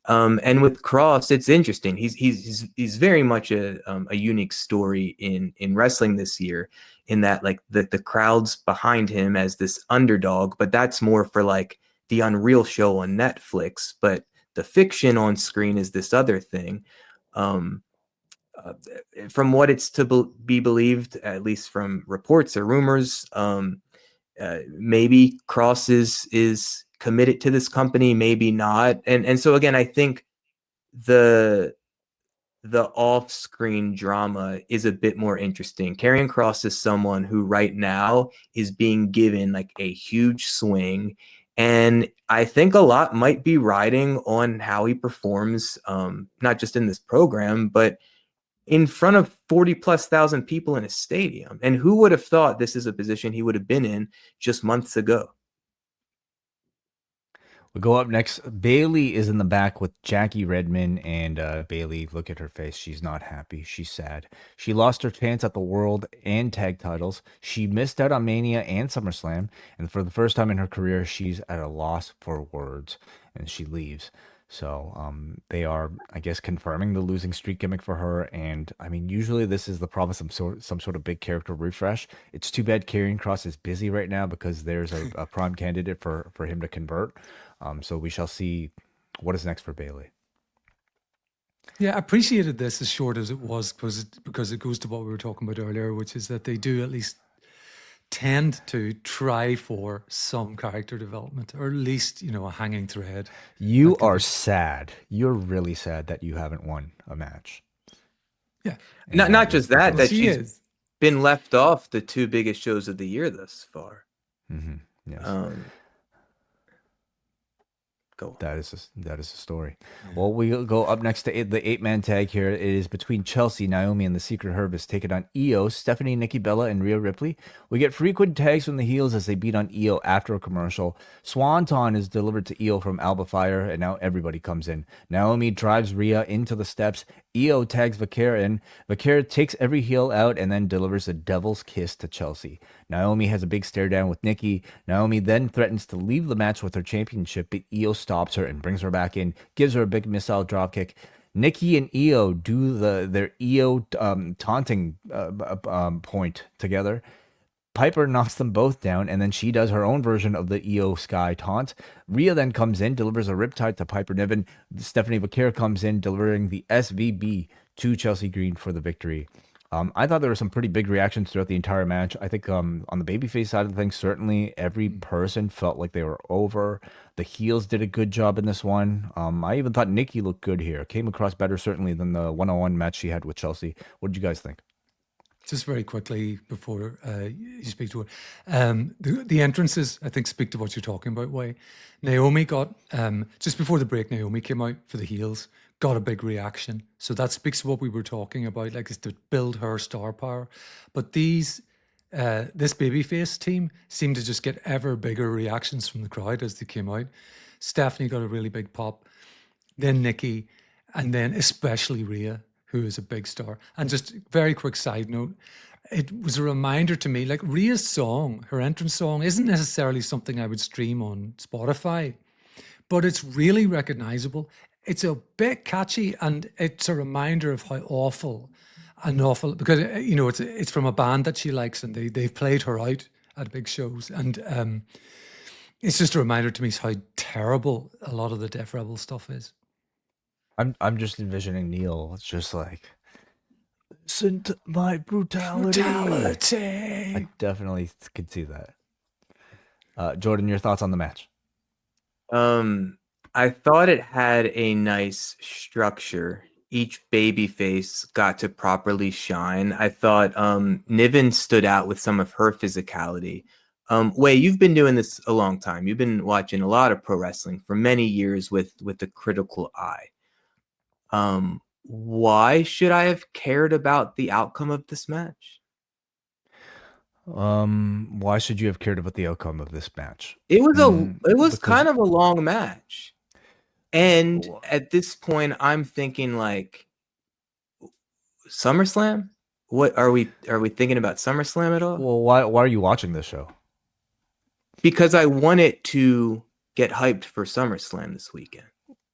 Speaker 4: And with Kross, it's interesting. He's very much a unique story in wrestling this year, in that, like, the crowd's behind him as this underdog, but that's more for like the Unreal show on Netflix. But the fiction on screen is this other thing. From what it's to be believed, at least from reports or rumors, maybe Kross is committed to this company, maybe not. And so again, I think the the off-screen drama is a bit more interesting. Karrion Kross is someone who right now is being given like a huge swing, and I think a lot might be riding on how he performs, not just in this program, but in front of 40,000+ people in a stadium. And who would have thought this is a position he would have been in just months ago?
Speaker 2: We go up next. Bailey is in the back with Jackie Redmond, and Bailey, look at her face. She's not happy. She's sad. She lost her chance at the world and tag titles. She missed out on Mania and SummerSlam, and for the first time in her career, she's at a loss for words, and she leaves. So they are, I guess, confirming the losing streak gimmick for her. And I mean, usually this is the promise of some sort of big character refresh. It's too bad Karrion Kross is busy right now because there's a prime candidate for him to convert. So we shall see what is next for Bailey.
Speaker 3: Yeah, I appreciated this as short as it was because it goes to what we were talking about earlier, which is that they do at least tend to try for some character development, or at least, a hanging thread.
Speaker 2: You are sad. You're really sad that you haven't won a match.
Speaker 3: Yeah.
Speaker 4: Not just that she's
Speaker 3: is.
Speaker 4: been left off the two biggest shows of the year thus far.
Speaker 2: Mm-hmm. Yes.
Speaker 4: Go.
Speaker 2: That is a story. Yeah. Well, we go up next to the 8-man tag here. It is between Chelsea, Naomi, and the Secret Hervice taking on Io, Stephanie, Nikki Bella, and Rhea Ripley. We get frequent tags from the heels as they beat on Io after a commercial. Swanton is delivered to Io from Alba Fire, and now everybody comes in. Naomi drives Rhea into the steps. Io tags Vaquer in. Vaquer takes every heel out and then delivers a devil's kiss to Chelsea. Naomi has a big stare down with Nikki. Naomi then threatens to leave the match with her championship, but Io stops her and brings her back in, gives her a big missile dropkick. Nikki and Io do their Io taunting point together. Piper knocks them both down, and then she does her own version of the Io Sky taunt. Rhea then comes in, delivers a riptide to Piper Niven. Stephanie Vaquer comes in, delivering the SVB to Chelsea Green for the victory. I thought there were some pretty big reactions throughout the entire match. I think on the babyface side of things, certainly every person felt like they were over. The heels did a good job in this one. I even thought Nikki looked good here. Came across better, certainly, than the one-on-one match she had with Chelsea. What did you guys think?
Speaker 3: Just very quickly before you speak to it, the entrances, I think, speak to what you're talking about, Wai. Naomi got, just before the break, Naomi came out for the heels, got a big reaction. So that speaks to what we were talking about, like, is to build her star power. But this babyface team seemed to just get ever bigger reactions from the crowd as they came out. Stephanie got a really big pop, then Nikki, and then especially Rhea, who is a big star. And just very quick side note, it was a reminder to me, like Rhea's song, her entrance song, isn't necessarily something I would stream on Spotify, but it's really recognizable. It's a bit catchy, and it's a reminder of how awful, because it's from a band that she likes, and they've played her out at big shows, and it's just a reminder to me how terrible a lot of the Def Rebel stuff is.
Speaker 2: I'm just envisioning Neal. It's just like, listen to my brutality. I definitely could see that. Jordan, your thoughts on the match?
Speaker 4: I thought it had a nice structure. Each babyface got to properly shine. I thought Niven stood out with some of her physicality. Wai, you've been doing this a long time. You've been watching a lot of pro wrestling for many years with a critical eye. Why should I have cared about the outcome of this match?
Speaker 2: Why should you have cared about the outcome of this match?
Speaker 4: It was kind of a long match. And at this point, I'm thinking like SummerSlam? What are we thinking about SummerSlam at all?
Speaker 2: Well, why are you watching this show?
Speaker 4: Because I want it to get hyped for SummerSlam this weekend.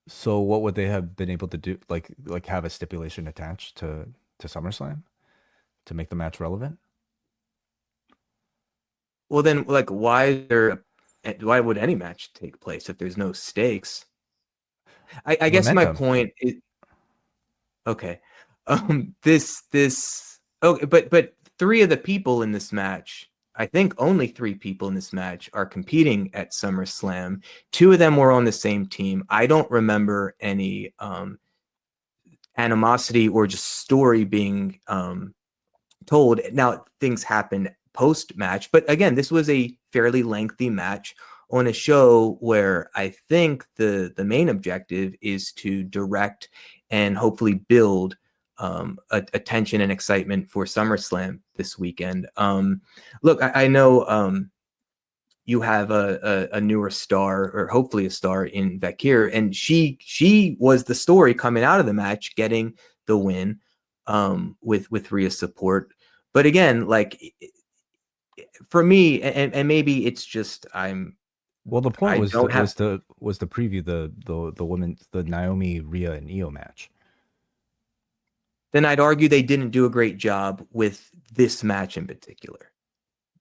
Speaker 2: So what would they have been able to do? Like have a stipulation attached to SummerSlam to make the match relevant?
Speaker 4: Well, then, like, why would any match take place if there's no stakes? I guess my point is, okay. But 3 of the people in this match, I think only 3 people in this match are competing at SummerSlam. 2 of them were on the same team. I don't remember any animosity or just story being told. Now, things happen post-match, but again, this was a fairly lengthy match on a show where I think the main objective is to direct and hopefully build attention and excitement for SummerSlam this weekend. Look, I know you have a newer star, or hopefully a star, in Vaquer, and she was the story coming out of the match, getting the win with Rhea's support. But again, like, for me, and maybe it's just
Speaker 2: Well, the point
Speaker 4: I
Speaker 2: was
Speaker 4: don't have.
Speaker 2: was to preview the women, the Naomi, Rhea, and Io match.
Speaker 4: Then I'd argue they didn't do a great job with this match in particular.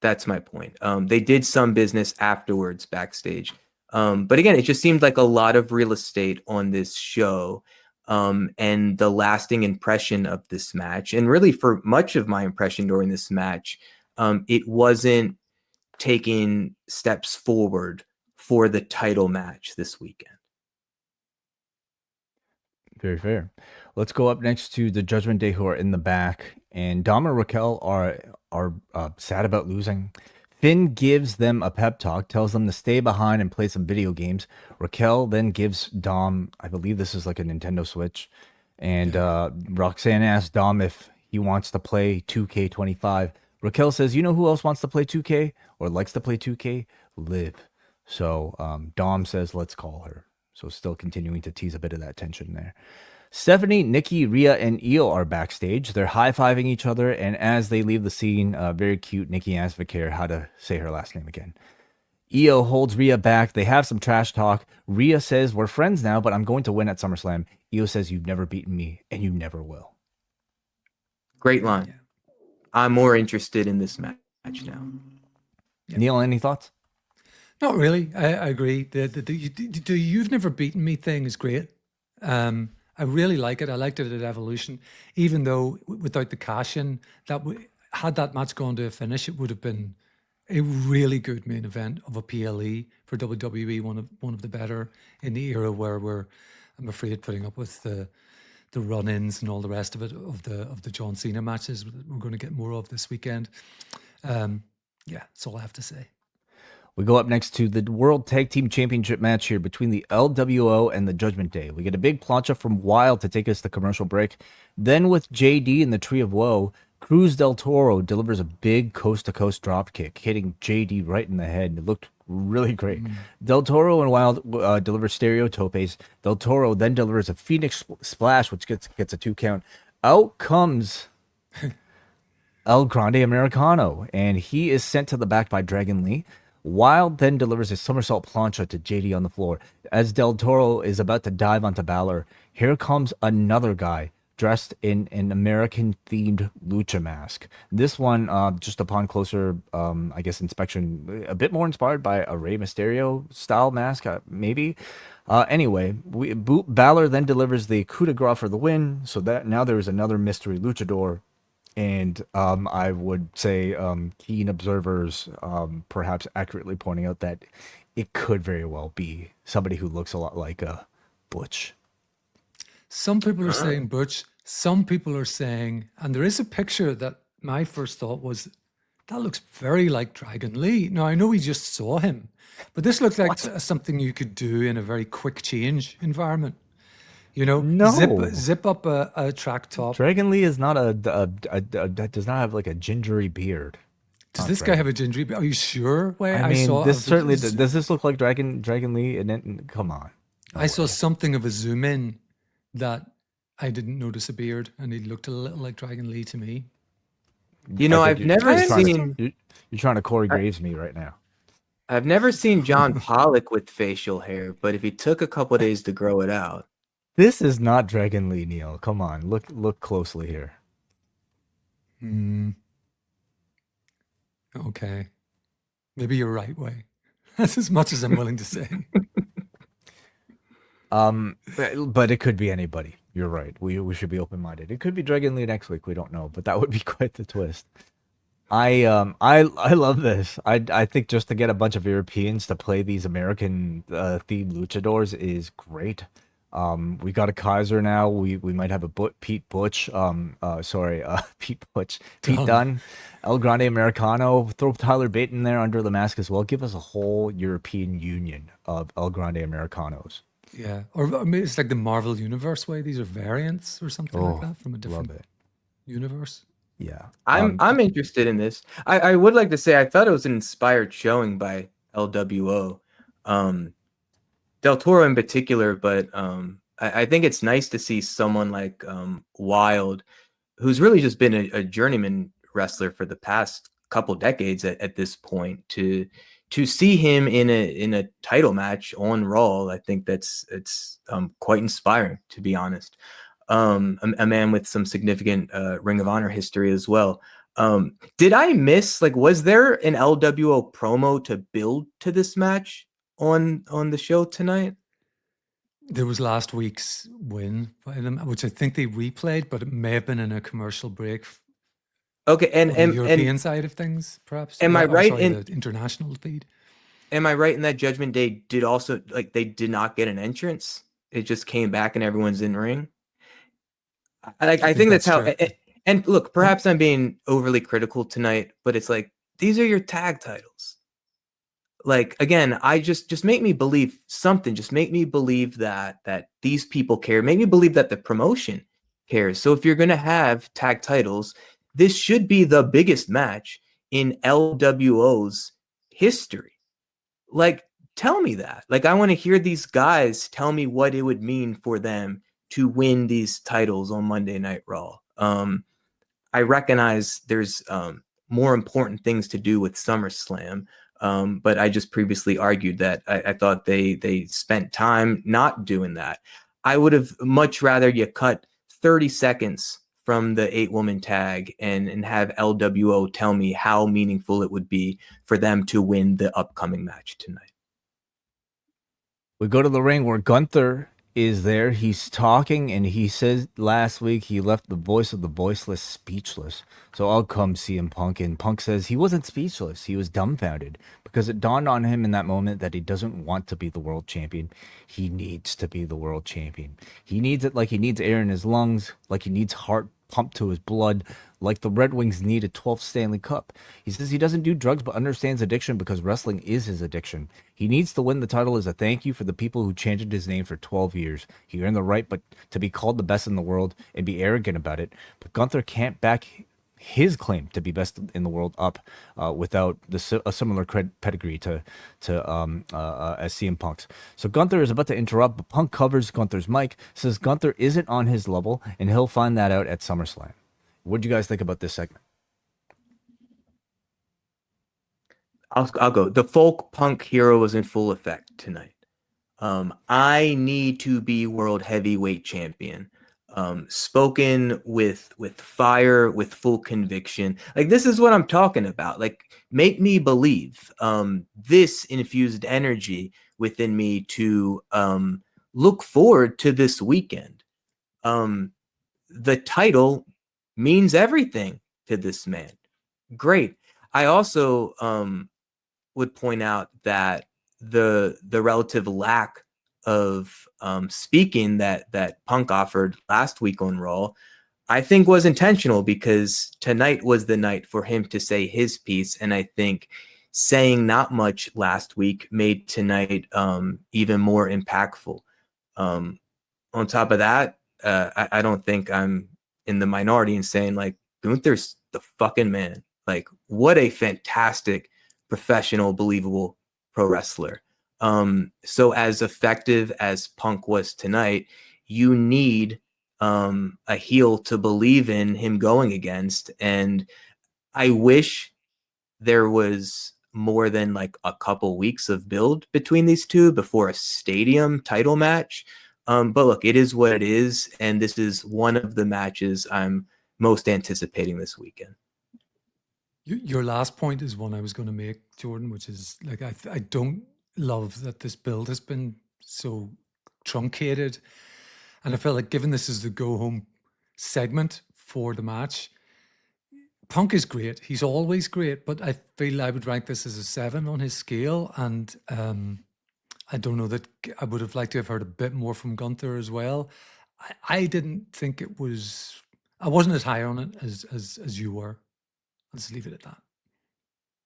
Speaker 4: That's my point. They did some business afterwards backstage. But again, it just seemed like a lot of real estate on this show. And the lasting impression of this match, and really for much of my impression during this match, it wasn't taking steps forward for the title match this weekend.
Speaker 2: Very fair. Let's go up next to the Judgment Day, who are in the back, and Dom and Raquel are sad about losing. Finn gives them a pep talk, tells them to stay behind and play some video games. Raquel then gives Dom, I believe this is like a Nintendo Switch, and Roxanne asks Dom if he wants to play 2K25. Raquel says, "You know who else wants to play 2K or likes to play 2K? Liv." So Dom says, "Let's call her." So still continuing to tease a bit of that tension there. Stephanie, Nikki, Rhea, and Io are backstage. They're high-fiving each other, and as they leave the scene, very cute, Nikki asks Vaquer how to say her last name again. Io holds Rhea back. They have some trash talk. Rhea says, "We're friends now, but I'm going to win at SummerSlam." Io says, "You've never beaten me, and you never will."
Speaker 4: Great line. Yeah. I'm more interested in this match now.
Speaker 2: Yeah. Neal, any thoughts?
Speaker 3: Not really. I agree. The "you've never beaten me" thing is great. I really like it. I liked it at Evolution, even though without the cash-in, had that match gone to a finish, it would have been a really good main event of a PLE for WWE, one of the better in the era where I'm afraid, putting up with the run-ins and all the rest of it, of the John Cena matches we're going to get more of this weekend. Yeah, that's all I have to say.
Speaker 2: We go up next to the World Tag Team Championship match here between the LWO and the Judgment Day. We get a big plancha from Wild to take us to commercial break. Then with JD and the Tree of Woe, Cruz del Toro delivers a big coast-to-coast drop kick, hitting JD right in the head. It looked really great. Del Toro and Wild deliver stereo topes. Del Toro then delivers a Phoenix Splash, which gets a 2 count. Out comes El Grande Americano, and he is sent to the back by Dragon Lee. Wild then delivers a somersault plancha to JD on the floor. As Del Toro is about to dive onto Balor, here comes another guy dressed in an American-themed lucha mask. This one, just upon closer, I guess, inspection, a bit more inspired by a Rey Mysterio-style mask, maybe. Anyway, Balor then delivers the coup de grace for the win, so that now there is another mystery luchador. And I would say keen observers perhaps accurately pointing out that it could very well be somebody who looks a lot like Butch.
Speaker 3: Some people are saying Butch. Some people are saying, and there is a picture that my first thought was, that looks very like Dragon Lee. Now, I know we just saw him, but this looks like something you could do in a very quick change environment. You know,
Speaker 2: no.
Speaker 3: zip up a track top.
Speaker 2: Dragon Lee is not does not have like a gingery beard.
Speaker 3: Does this guy have a gingery beard? Are you sure?
Speaker 2: I mean, this certainly does. This look like Dragon Lee? And then, come on.
Speaker 3: I saw something of a zoom in that I didn't notice a beard, and he looked a little like Dragon Lee to me.
Speaker 4: You know, I've never seen.
Speaker 2: You're trying to Corey Graves me right now.
Speaker 4: I've never seen John Pollock with facial hair, but if he took a couple of days to grow it out.
Speaker 2: This is not Dragon Lee, Neal. Come on, look closely here.
Speaker 3: Okay, maybe you're right, Wai. That's as much as I'm willing to say.
Speaker 2: But it could be anybody. You're right. We should be open-minded. It could be Dragon Lee next week. We don't know, but that would be quite the twist. I love this. I think just to get a bunch of Europeans to play these American themed luchadors is great. We got a Kaiser now. We might have a Pete Butch. Pete Butch. Pete Dunne. El Grande Americano. Throw Tyler Bate in there under the mask as well. Give us a whole European Union of El Grande Americanos.
Speaker 3: Yeah, or I mean, it's like the Marvel Universe way. These are variants or something like
Speaker 2: Oh,
Speaker 3: that from a different
Speaker 2: love it.
Speaker 3: universe.
Speaker 2: Yeah.
Speaker 4: I'm interested in this. I would like to say I thought it was an inspired showing by LWO. Del Toro in particular, but I think it's nice to see someone like Wild, who's really just been a journeyman wrestler for the past couple decades at this point, to see him in a title match on Raw. I think it's quite inspiring, to be honest. A man with some significant Ring of Honor history as well. Did I miss, like, was there an LWO promo to build to this match on the show tonight?
Speaker 3: There was last week's win by them, which I think they replayed, but it may have been in a commercial break.
Speaker 4: Okay, and
Speaker 3: the European side of things, perhaps.
Speaker 4: Am I right
Speaker 3: sorry,
Speaker 4: in
Speaker 3: the international feed?
Speaker 4: Am I right in that Judgment Day did also, like, they did not get an entrance? It just came back and everyone's in ring. I think that's how. And look, perhaps I'm being overly critical tonight, but it's like, these are your tag titles. Like, again, I just make me believe something. Just make me believe that these people care. Make me believe that the promotion cares. So if you're going to have tag titles, this should be the biggest match in LWO's history. Like, tell me that. Like, I want to hear these guys tell me what it would mean for them to win these titles on Monday Night Raw. I recognize there's more important things to do with SummerSlam, but I just previously argued that I thought they spent time not doing that. I would have much rather you cut 30 seconds from the 8-woman tag and have LWO tell me how meaningful it would be for them to win the upcoming match tonight.
Speaker 2: We go to the ring where Gunther is there. He's talking, and he says last week he left the voice of the voiceless speechless. So I'll come CM Punk, and Punk says he wasn't speechless. He was dumbfounded because it dawned on him in that moment that he doesn't want to be the world champion. He needs to be the world champion. He needs it like he needs air in his lungs, like he needs heart pumped to his blood, like the Red Wings need a 12th Stanley Cup. He says he doesn't do drugs but understands addiction because wrestling is his addiction. He needs to win the title as a thank you for the people who chanted his name for 12 years. He earned the right but to be called the best in the world and be arrogant about it. But Gunther can't back his claim to be best in the world up without a similar pedigree to as CM Punk's. So Gunther is about to interrupt, but Punk covers Gunther's mic, says Gunther isn't on his level, and he'll find that out at SummerSlam. What do you guys think about this segment?
Speaker 4: I'll go. The folk Punk hero was in full effect tonight. I need to be world heavyweight champion. Spoken with fire, with full conviction. Like, this is what I'm talking about. Like, make me believe. This infused energy within me to look forward to this weekend. The title means everything to this man. Great. I also would point out that the relative lack of speaking that Punk offered last week on Raw, I think was intentional, because tonight was the night for him to say his piece. And I think saying not much last week made tonight even more impactful. On top of that, I don't think I'm in the minority in saying, like, Gunther's the fucking man. Like, what a fantastic, professional, believable pro wrestler. So as effective as Punk was tonight, you need a heel to believe in him going against. And I wish there was more than like a couple weeks of build between these two before a stadium title match. But look, it is what it is. And this is one of the matches I'm most anticipating this weekend.
Speaker 3: Your last point is one I was going to make, Jordan, which is, like, I don't love that this build has been so truncated. And I feel like, given this is the go home segment for the match, Punk is great. He's always great, but I feel I would rank this as a 7 on his scale. And I don't know that I would have liked to have heard a bit more from Gunther as well. I didn't think it was. I wasn't as high on it as you were. Let's leave it at that.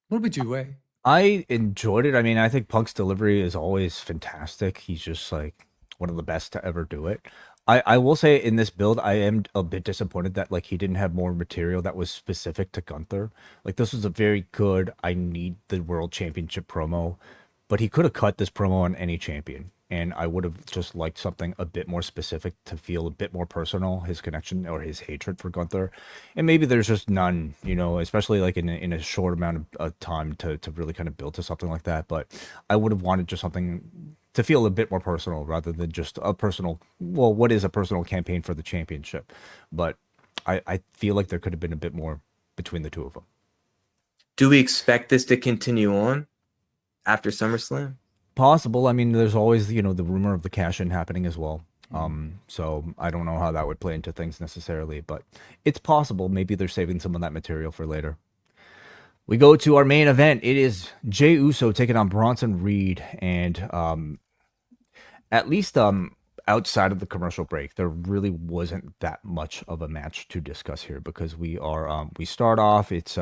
Speaker 3: What about you, Way?
Speaker 2: I enjoyed it. I mean, I think Punk's delivery is always fantastic. He's just like one of the best to ever do it. I will say in this build, I am a bit disappointed that like he didn't have more material that was specific to Gunther. Like this was a very good I need the world championship promo, but he could have cut this promo on any champion. And I would have just liked something a bit more specific to feel a bit more personal, his connection or his hatred for Gunther. And maybe there's just none, you know, especially like in a short amount of time to really kind of build to something like that. But I would have wanted just something to feel a bit more personal rather than just a personal, well, what is a personal campaign for the championship? But I feel like there could have been a bit more between the two of them.
Speaker 4: Do we expect this to continue on after SummerSlam?
Speaker 2: Possible. I mean, there's always, you know, the rumor of the cash-in happening as well. So I don't know how that would play into things necessarily, but it's possible. Maybe they're saving some of that material for later. We go to our main event. It is Jey Uso taking on Bronson Reed, and at least outside of the commercial break, there really wasn't that much of a match to discuss here because we start off, it's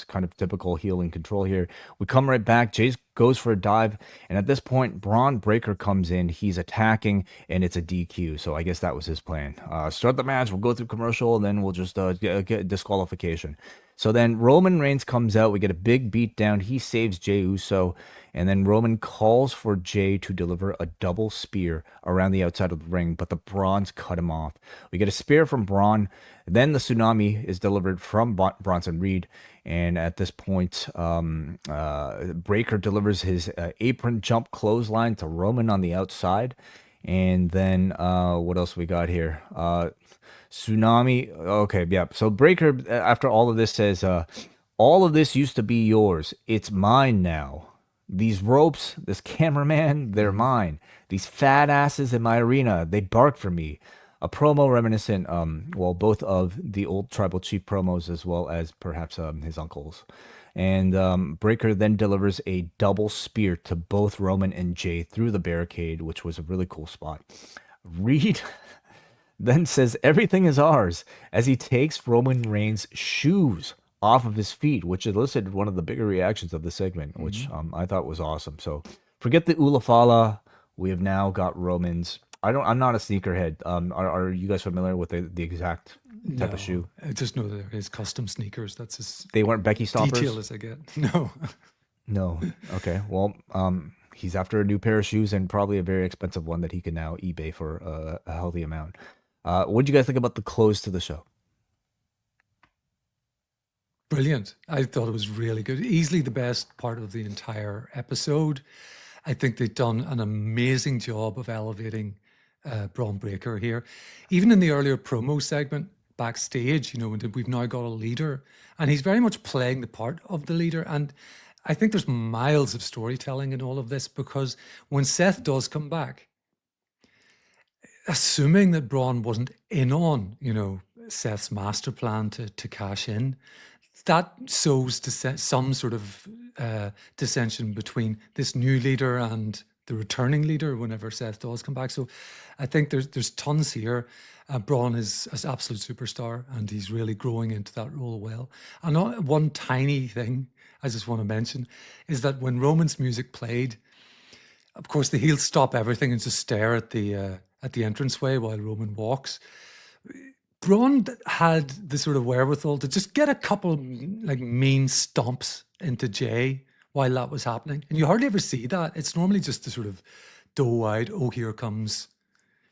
Speaker 2: kind of typical heel and control here. We come right back. Jay goes for a dive, and at this point, Braun Breaker comes in. He's attacking, and it's a DQ. So I guess that was his plan. Start the match. We'll go through commercial, and then we'll just get disqualification. So then Roman Reigns comes out. We get a big beat down. He saves Jey Uso. And then Roman calls for Jey to deliver a double spear around the outside of the ring, but the Brawns cut him off. We get a spear from Braun. Then the tsunami is delivered from Bronson Reed. And at this point, Breaker delivers his apron jump clothesline to Roman on the outside. And then what else we got here? Tsunami. Okay, yeah. So Breaker, after all of this, says, all of this used to be yours. It's mine now. These ropes, this cameraman, they're mine. These fat asses in my arena, they bark for me. A promo reminiscent, well, both of the old Tribal Chief promos as well as perhaps his uncle's. And Breaker then delivers a double spear to both Roman and Jey through the barricade, which was a really cool spot. Reed then says everything is ours as he takes Roman Reigns' shoes off of his feet, which elicited one of the bigger reactions of the segment, which I thought was awesome. So forget the Ulafala. We have now got Roman's. I'm not a sneakerhead. Are you guys familiar with the exact type of shoe?
Speaker 3: I just know that they're his custom sneakers. That's as
Speaker 2: They weren't Becky Stompers?
Speaker 3: detail as I get. No.
Speaker 2: No. Okay. Well, he's after a new pair of shoes and probably a very expensive one that he can now eBay for a healthy amount. What did you guys think about the close to the show?
Speaker 3: Brilliant. I thought it was really good. Easily the best part of the entire episode. I think they've done an amazing job of elevating Braun Breaker here. Even in the earlier promo segment backstage, you know, we've now got a leader, and he's very much playing the part of the leader. And I think there's miles of storytelling in all of this, because when Seth does come back, assuming that Braun wasn't in on, you know, Seth's master plan to cash in, that sows some sort of dissension between this new leader and the returning leader whenever Seth does come back. So I think there's tons here. Braun is an absolute superstar, and he's really growing into that role well. And one tiny thing I just want to mention is that when Roman's music played, of course, the heels stop everything and just stare at the entranceway while Roman walks. Braun had the sort of wherewithal to just get a couple like mean stomps into Jey while that was happening. And you hardly ever see that. It's normally just the sort of doe-eyed, oh, here comes,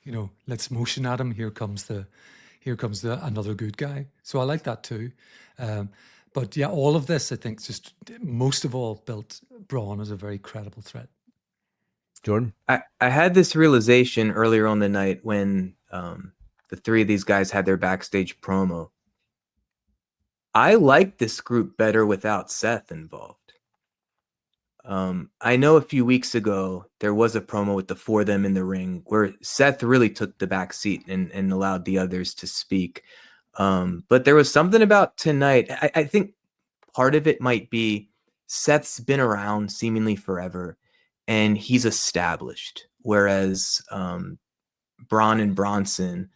Speaker 3: you know, let's motion at him. Here comes the another good guy. So I like that too. But yeah, all of this, I think, just most of all built Braun as a very credible threat.
Speaker 2: Jordan?
Speaker 4: I had this realization earlier on the night when the three of these guys had their backstage promo. I like this group better without Seth involved. I know a few weeks ago, there was a promo with the four of them in the ring where Seth really took the back seat and allowed the others to speak. But there was something about tonight. I think part of it might be Seth's been around seemingly forever. and he's established, whereas Braun and Bronson,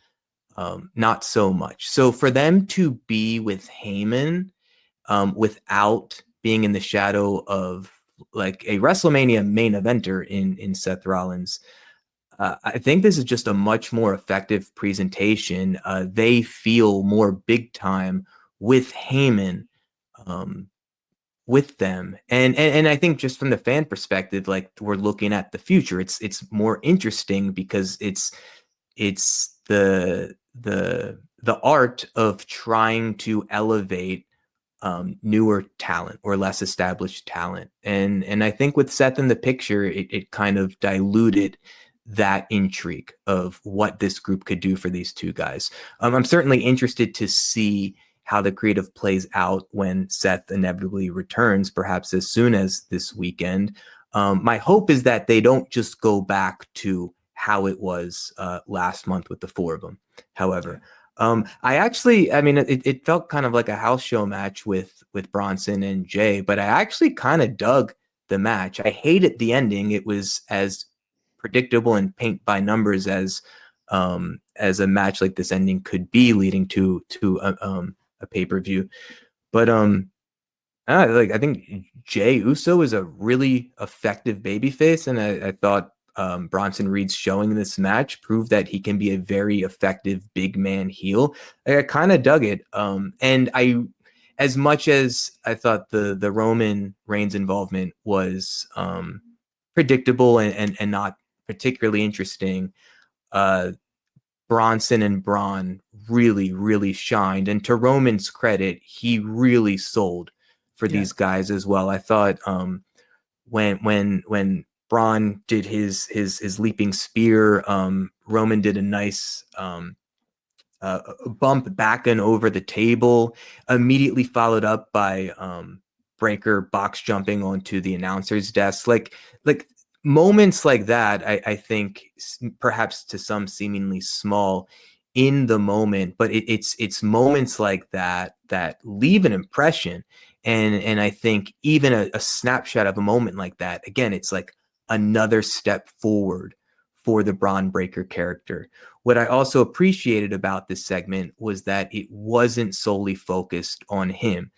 Speaker 4: not so much. So for them to be with Heyman without being in the shadow of like a WrestleMania main eventer in Seth Rollins, I think this is just a much more effective presentation. They feel more big time with Heyman with them. And I think just from the fan perspective, like we're looking at the future, it's more interesting because it's the art of trying to elevate newer talent or less established talent. And I think with Seth in the picture, it kind of diluted that intrigue of what this group could do for these two guys. I'm certainly interested to see how the creative plays out when Seth inevitably returns, perhaps as soon as this weekend. My hope is that they don't just go back to how it was last month with the four of them. However, it felt kind of like a house show match with Bronson and Jay, but I actually kind of dug the match. I hated the ending. It was as predictable and paint by numbers as a match like this ending could be, leading to a pay-per-view. But I think Jay Uso is a really effective babyface, and I thought Bronson Reed's showing in this match proved that he can be a very effective big man heel. I kind of dug it. And as much as I thought the Roman Reigns involvement was predictable and not particularly interesting, Bronson and Braun really shined. And to Roman's credit, he really sold for these guys as well. I thought when Braun did his leaping spear, Roman did a nice bump back and over the table, immediately followed up by Breaker box jumping onto the announcer's desk. Like moments like that, I think perhaps to some seemingly small in the moment, but it's moments like that leave an impression. And I think even a snapshot of a moment like that, again, it's like another step forward for the Braun Breaker character. What I also appreciated about this segment was that it wasn't solely focused on him.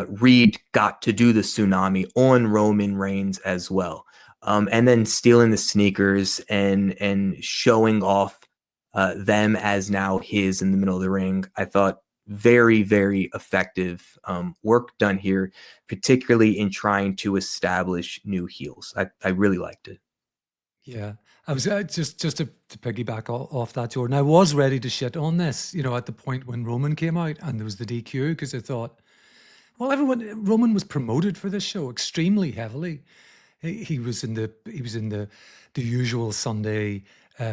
Speaker 4: Reed got to do the tsunami on Roman Reigns as well. And then stealing the sneakers and showing off them as now his in the middle of the ring. I thought very effective work done here, particularly in trying to establish new heels. I really liked it.
Speaker 3: Yeah, I was just to piggyback off that, Jordan. I was ready to shit on this, at the point when Roman came out and there was the DQ, because I thought, well, Roman was promoted for this show extremely heavily. He was in the usual Sunday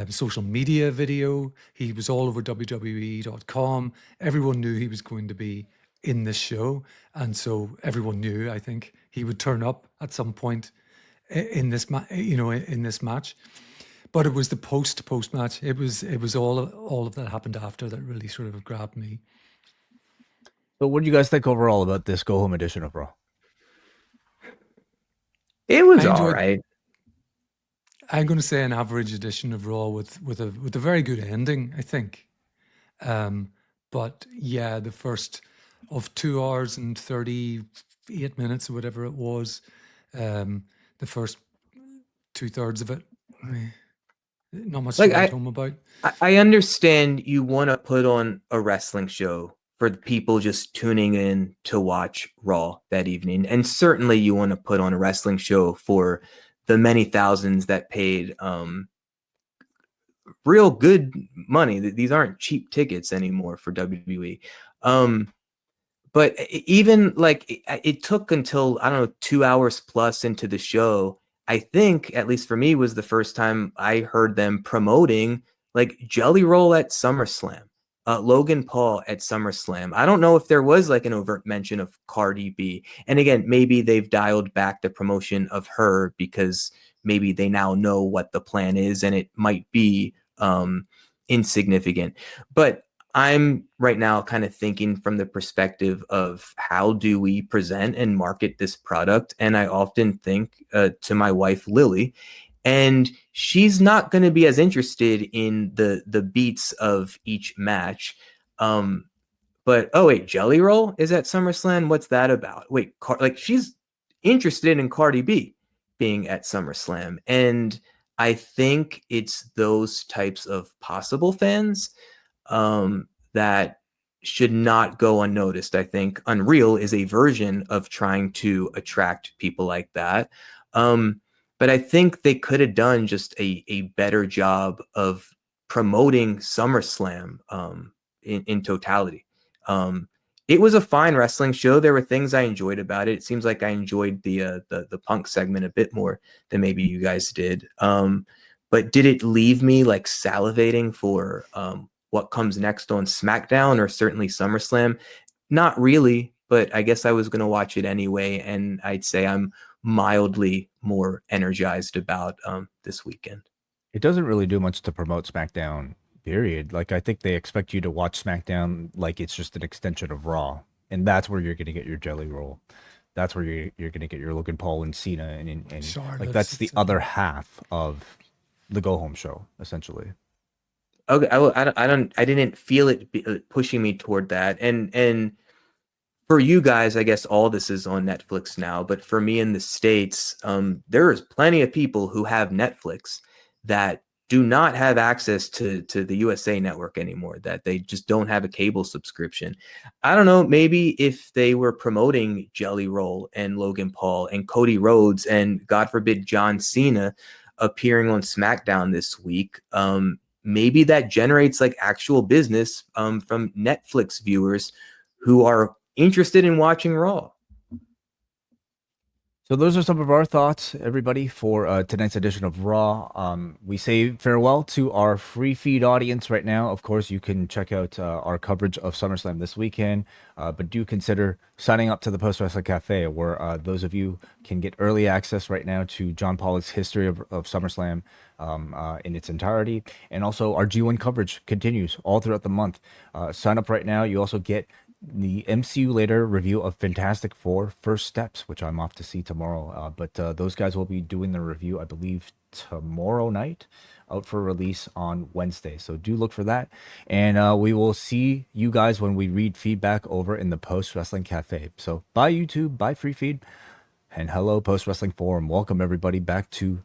Speaker 3: social media video. He was all over WWE.com. Everyone knew he was going to be in this show, and so everyone knew, I think, he would turn up at some point in this match. But it was the post match. It was all of that happened after that really sort of grabbed me.
Speaker 2: So what do you guys think overall about this go home edition of Raw?
Speaker 4: It was all right.
Speaker 3: I'm going to say an average edition of Raw with a very good ending, I think. But yeah, the first of 2 hours and 38 minutes or whatever it was, the first 2/3 of it, not much to write home about.
Speaker 4: I understand you want to put on a wrestling show for the people just tuning in to watch Raw that evening. And certainly you want to put on a wrestling show for the many thousands that paid real good money. These aren't cheap tickets anymore for WWE. But even like it took until, I don't know, 2 hours plus into the show, I think, at least for me, was the first time I heard them promoting like Jelly Roll at SummerSlam. Logan Paul at SummerSlam. I don't know if there was like an overt mention of Cardi B. And again, maybe they've dialed back the promotion of her because maybe they now know what the plan is and it might be insignificant. But I'm right now kind of thinking from the perspective of how do we present and market this product. And I often think to my wife, Lily, and she's not going to be as interested in the beats of each match. But oh wait, Jelly Roll is at SummerSlam. What's that about? Wait, like she's interested in Cardi B being at SummerSlam, and I think it's those types of possible fans that should not go unnoticed. I think Unreal is a version of trying to attract people like that. But I think they could have done just a better job of promoting SummerSlam in totality. It was a fine wrestling show. There were things I enjoyed about it. It seems like I enjoyed the Punk segment a bit more than maybe you guys did. But did it leave me like salivating for what comes next on SmackDown or certainly SummerSlam? Not really, but I guess I was going to watch it anyway, and I'd say I'm mildly more energized about this weekend.
Speaker 2: It doesn't really do much to promote SmackDown, period. Like, I think they expect you to watch SmackDown like it's just an extension of Raw, and that's where you're going to get your Jelly Roll. That's where you're going to get your Logan Paul and Cena, and
Speaker 3: Charlotte,
Speaker 2: like that's the other half of the go home show, essentially.
Speaker 4: Okay, I didn't feel it pushing me toward that, and for you guys, I guess all this is on Netflix now. But for me in the States, there is plenty of people who have Netflix that do not have access to the USA Network anymore, that they just don't have a cable subscription. I don't know, maybe if they were promoting Jelly Roll and Logan Paul and Cody Rhodes and God forbid John Cena appearing on SmackDown this week, maybe that generates like actual business from Netflix viewers who are interested in watching Raw.
Speaker 2: So those are some of our thoughts, everybody, for tonight's edition of Raw. We say farewell to our free feed audience right now. Of course, you can check out our coverage of SummerSlam this weekend, but do consider signing up to the Post Wrestling Cafe, where those of you can get early access right now to John Pollock's history of SummerSlam in its entirety. And also our G1 coverage continues all throughout the month. Sign up right now. You also get the MCU Later review of Fantastic Four First Steps, which I'm off to see tomorrow. But those guys will be doing the review, I believe, tomorrow night, out for release on Wednesday. So do look for that. And we will see you guys when we read feedback over in the Post Wrestling Cafe. So bye YouTube, bye Free Feed, and hello Post Wrestling Forum. Welcome everybody back to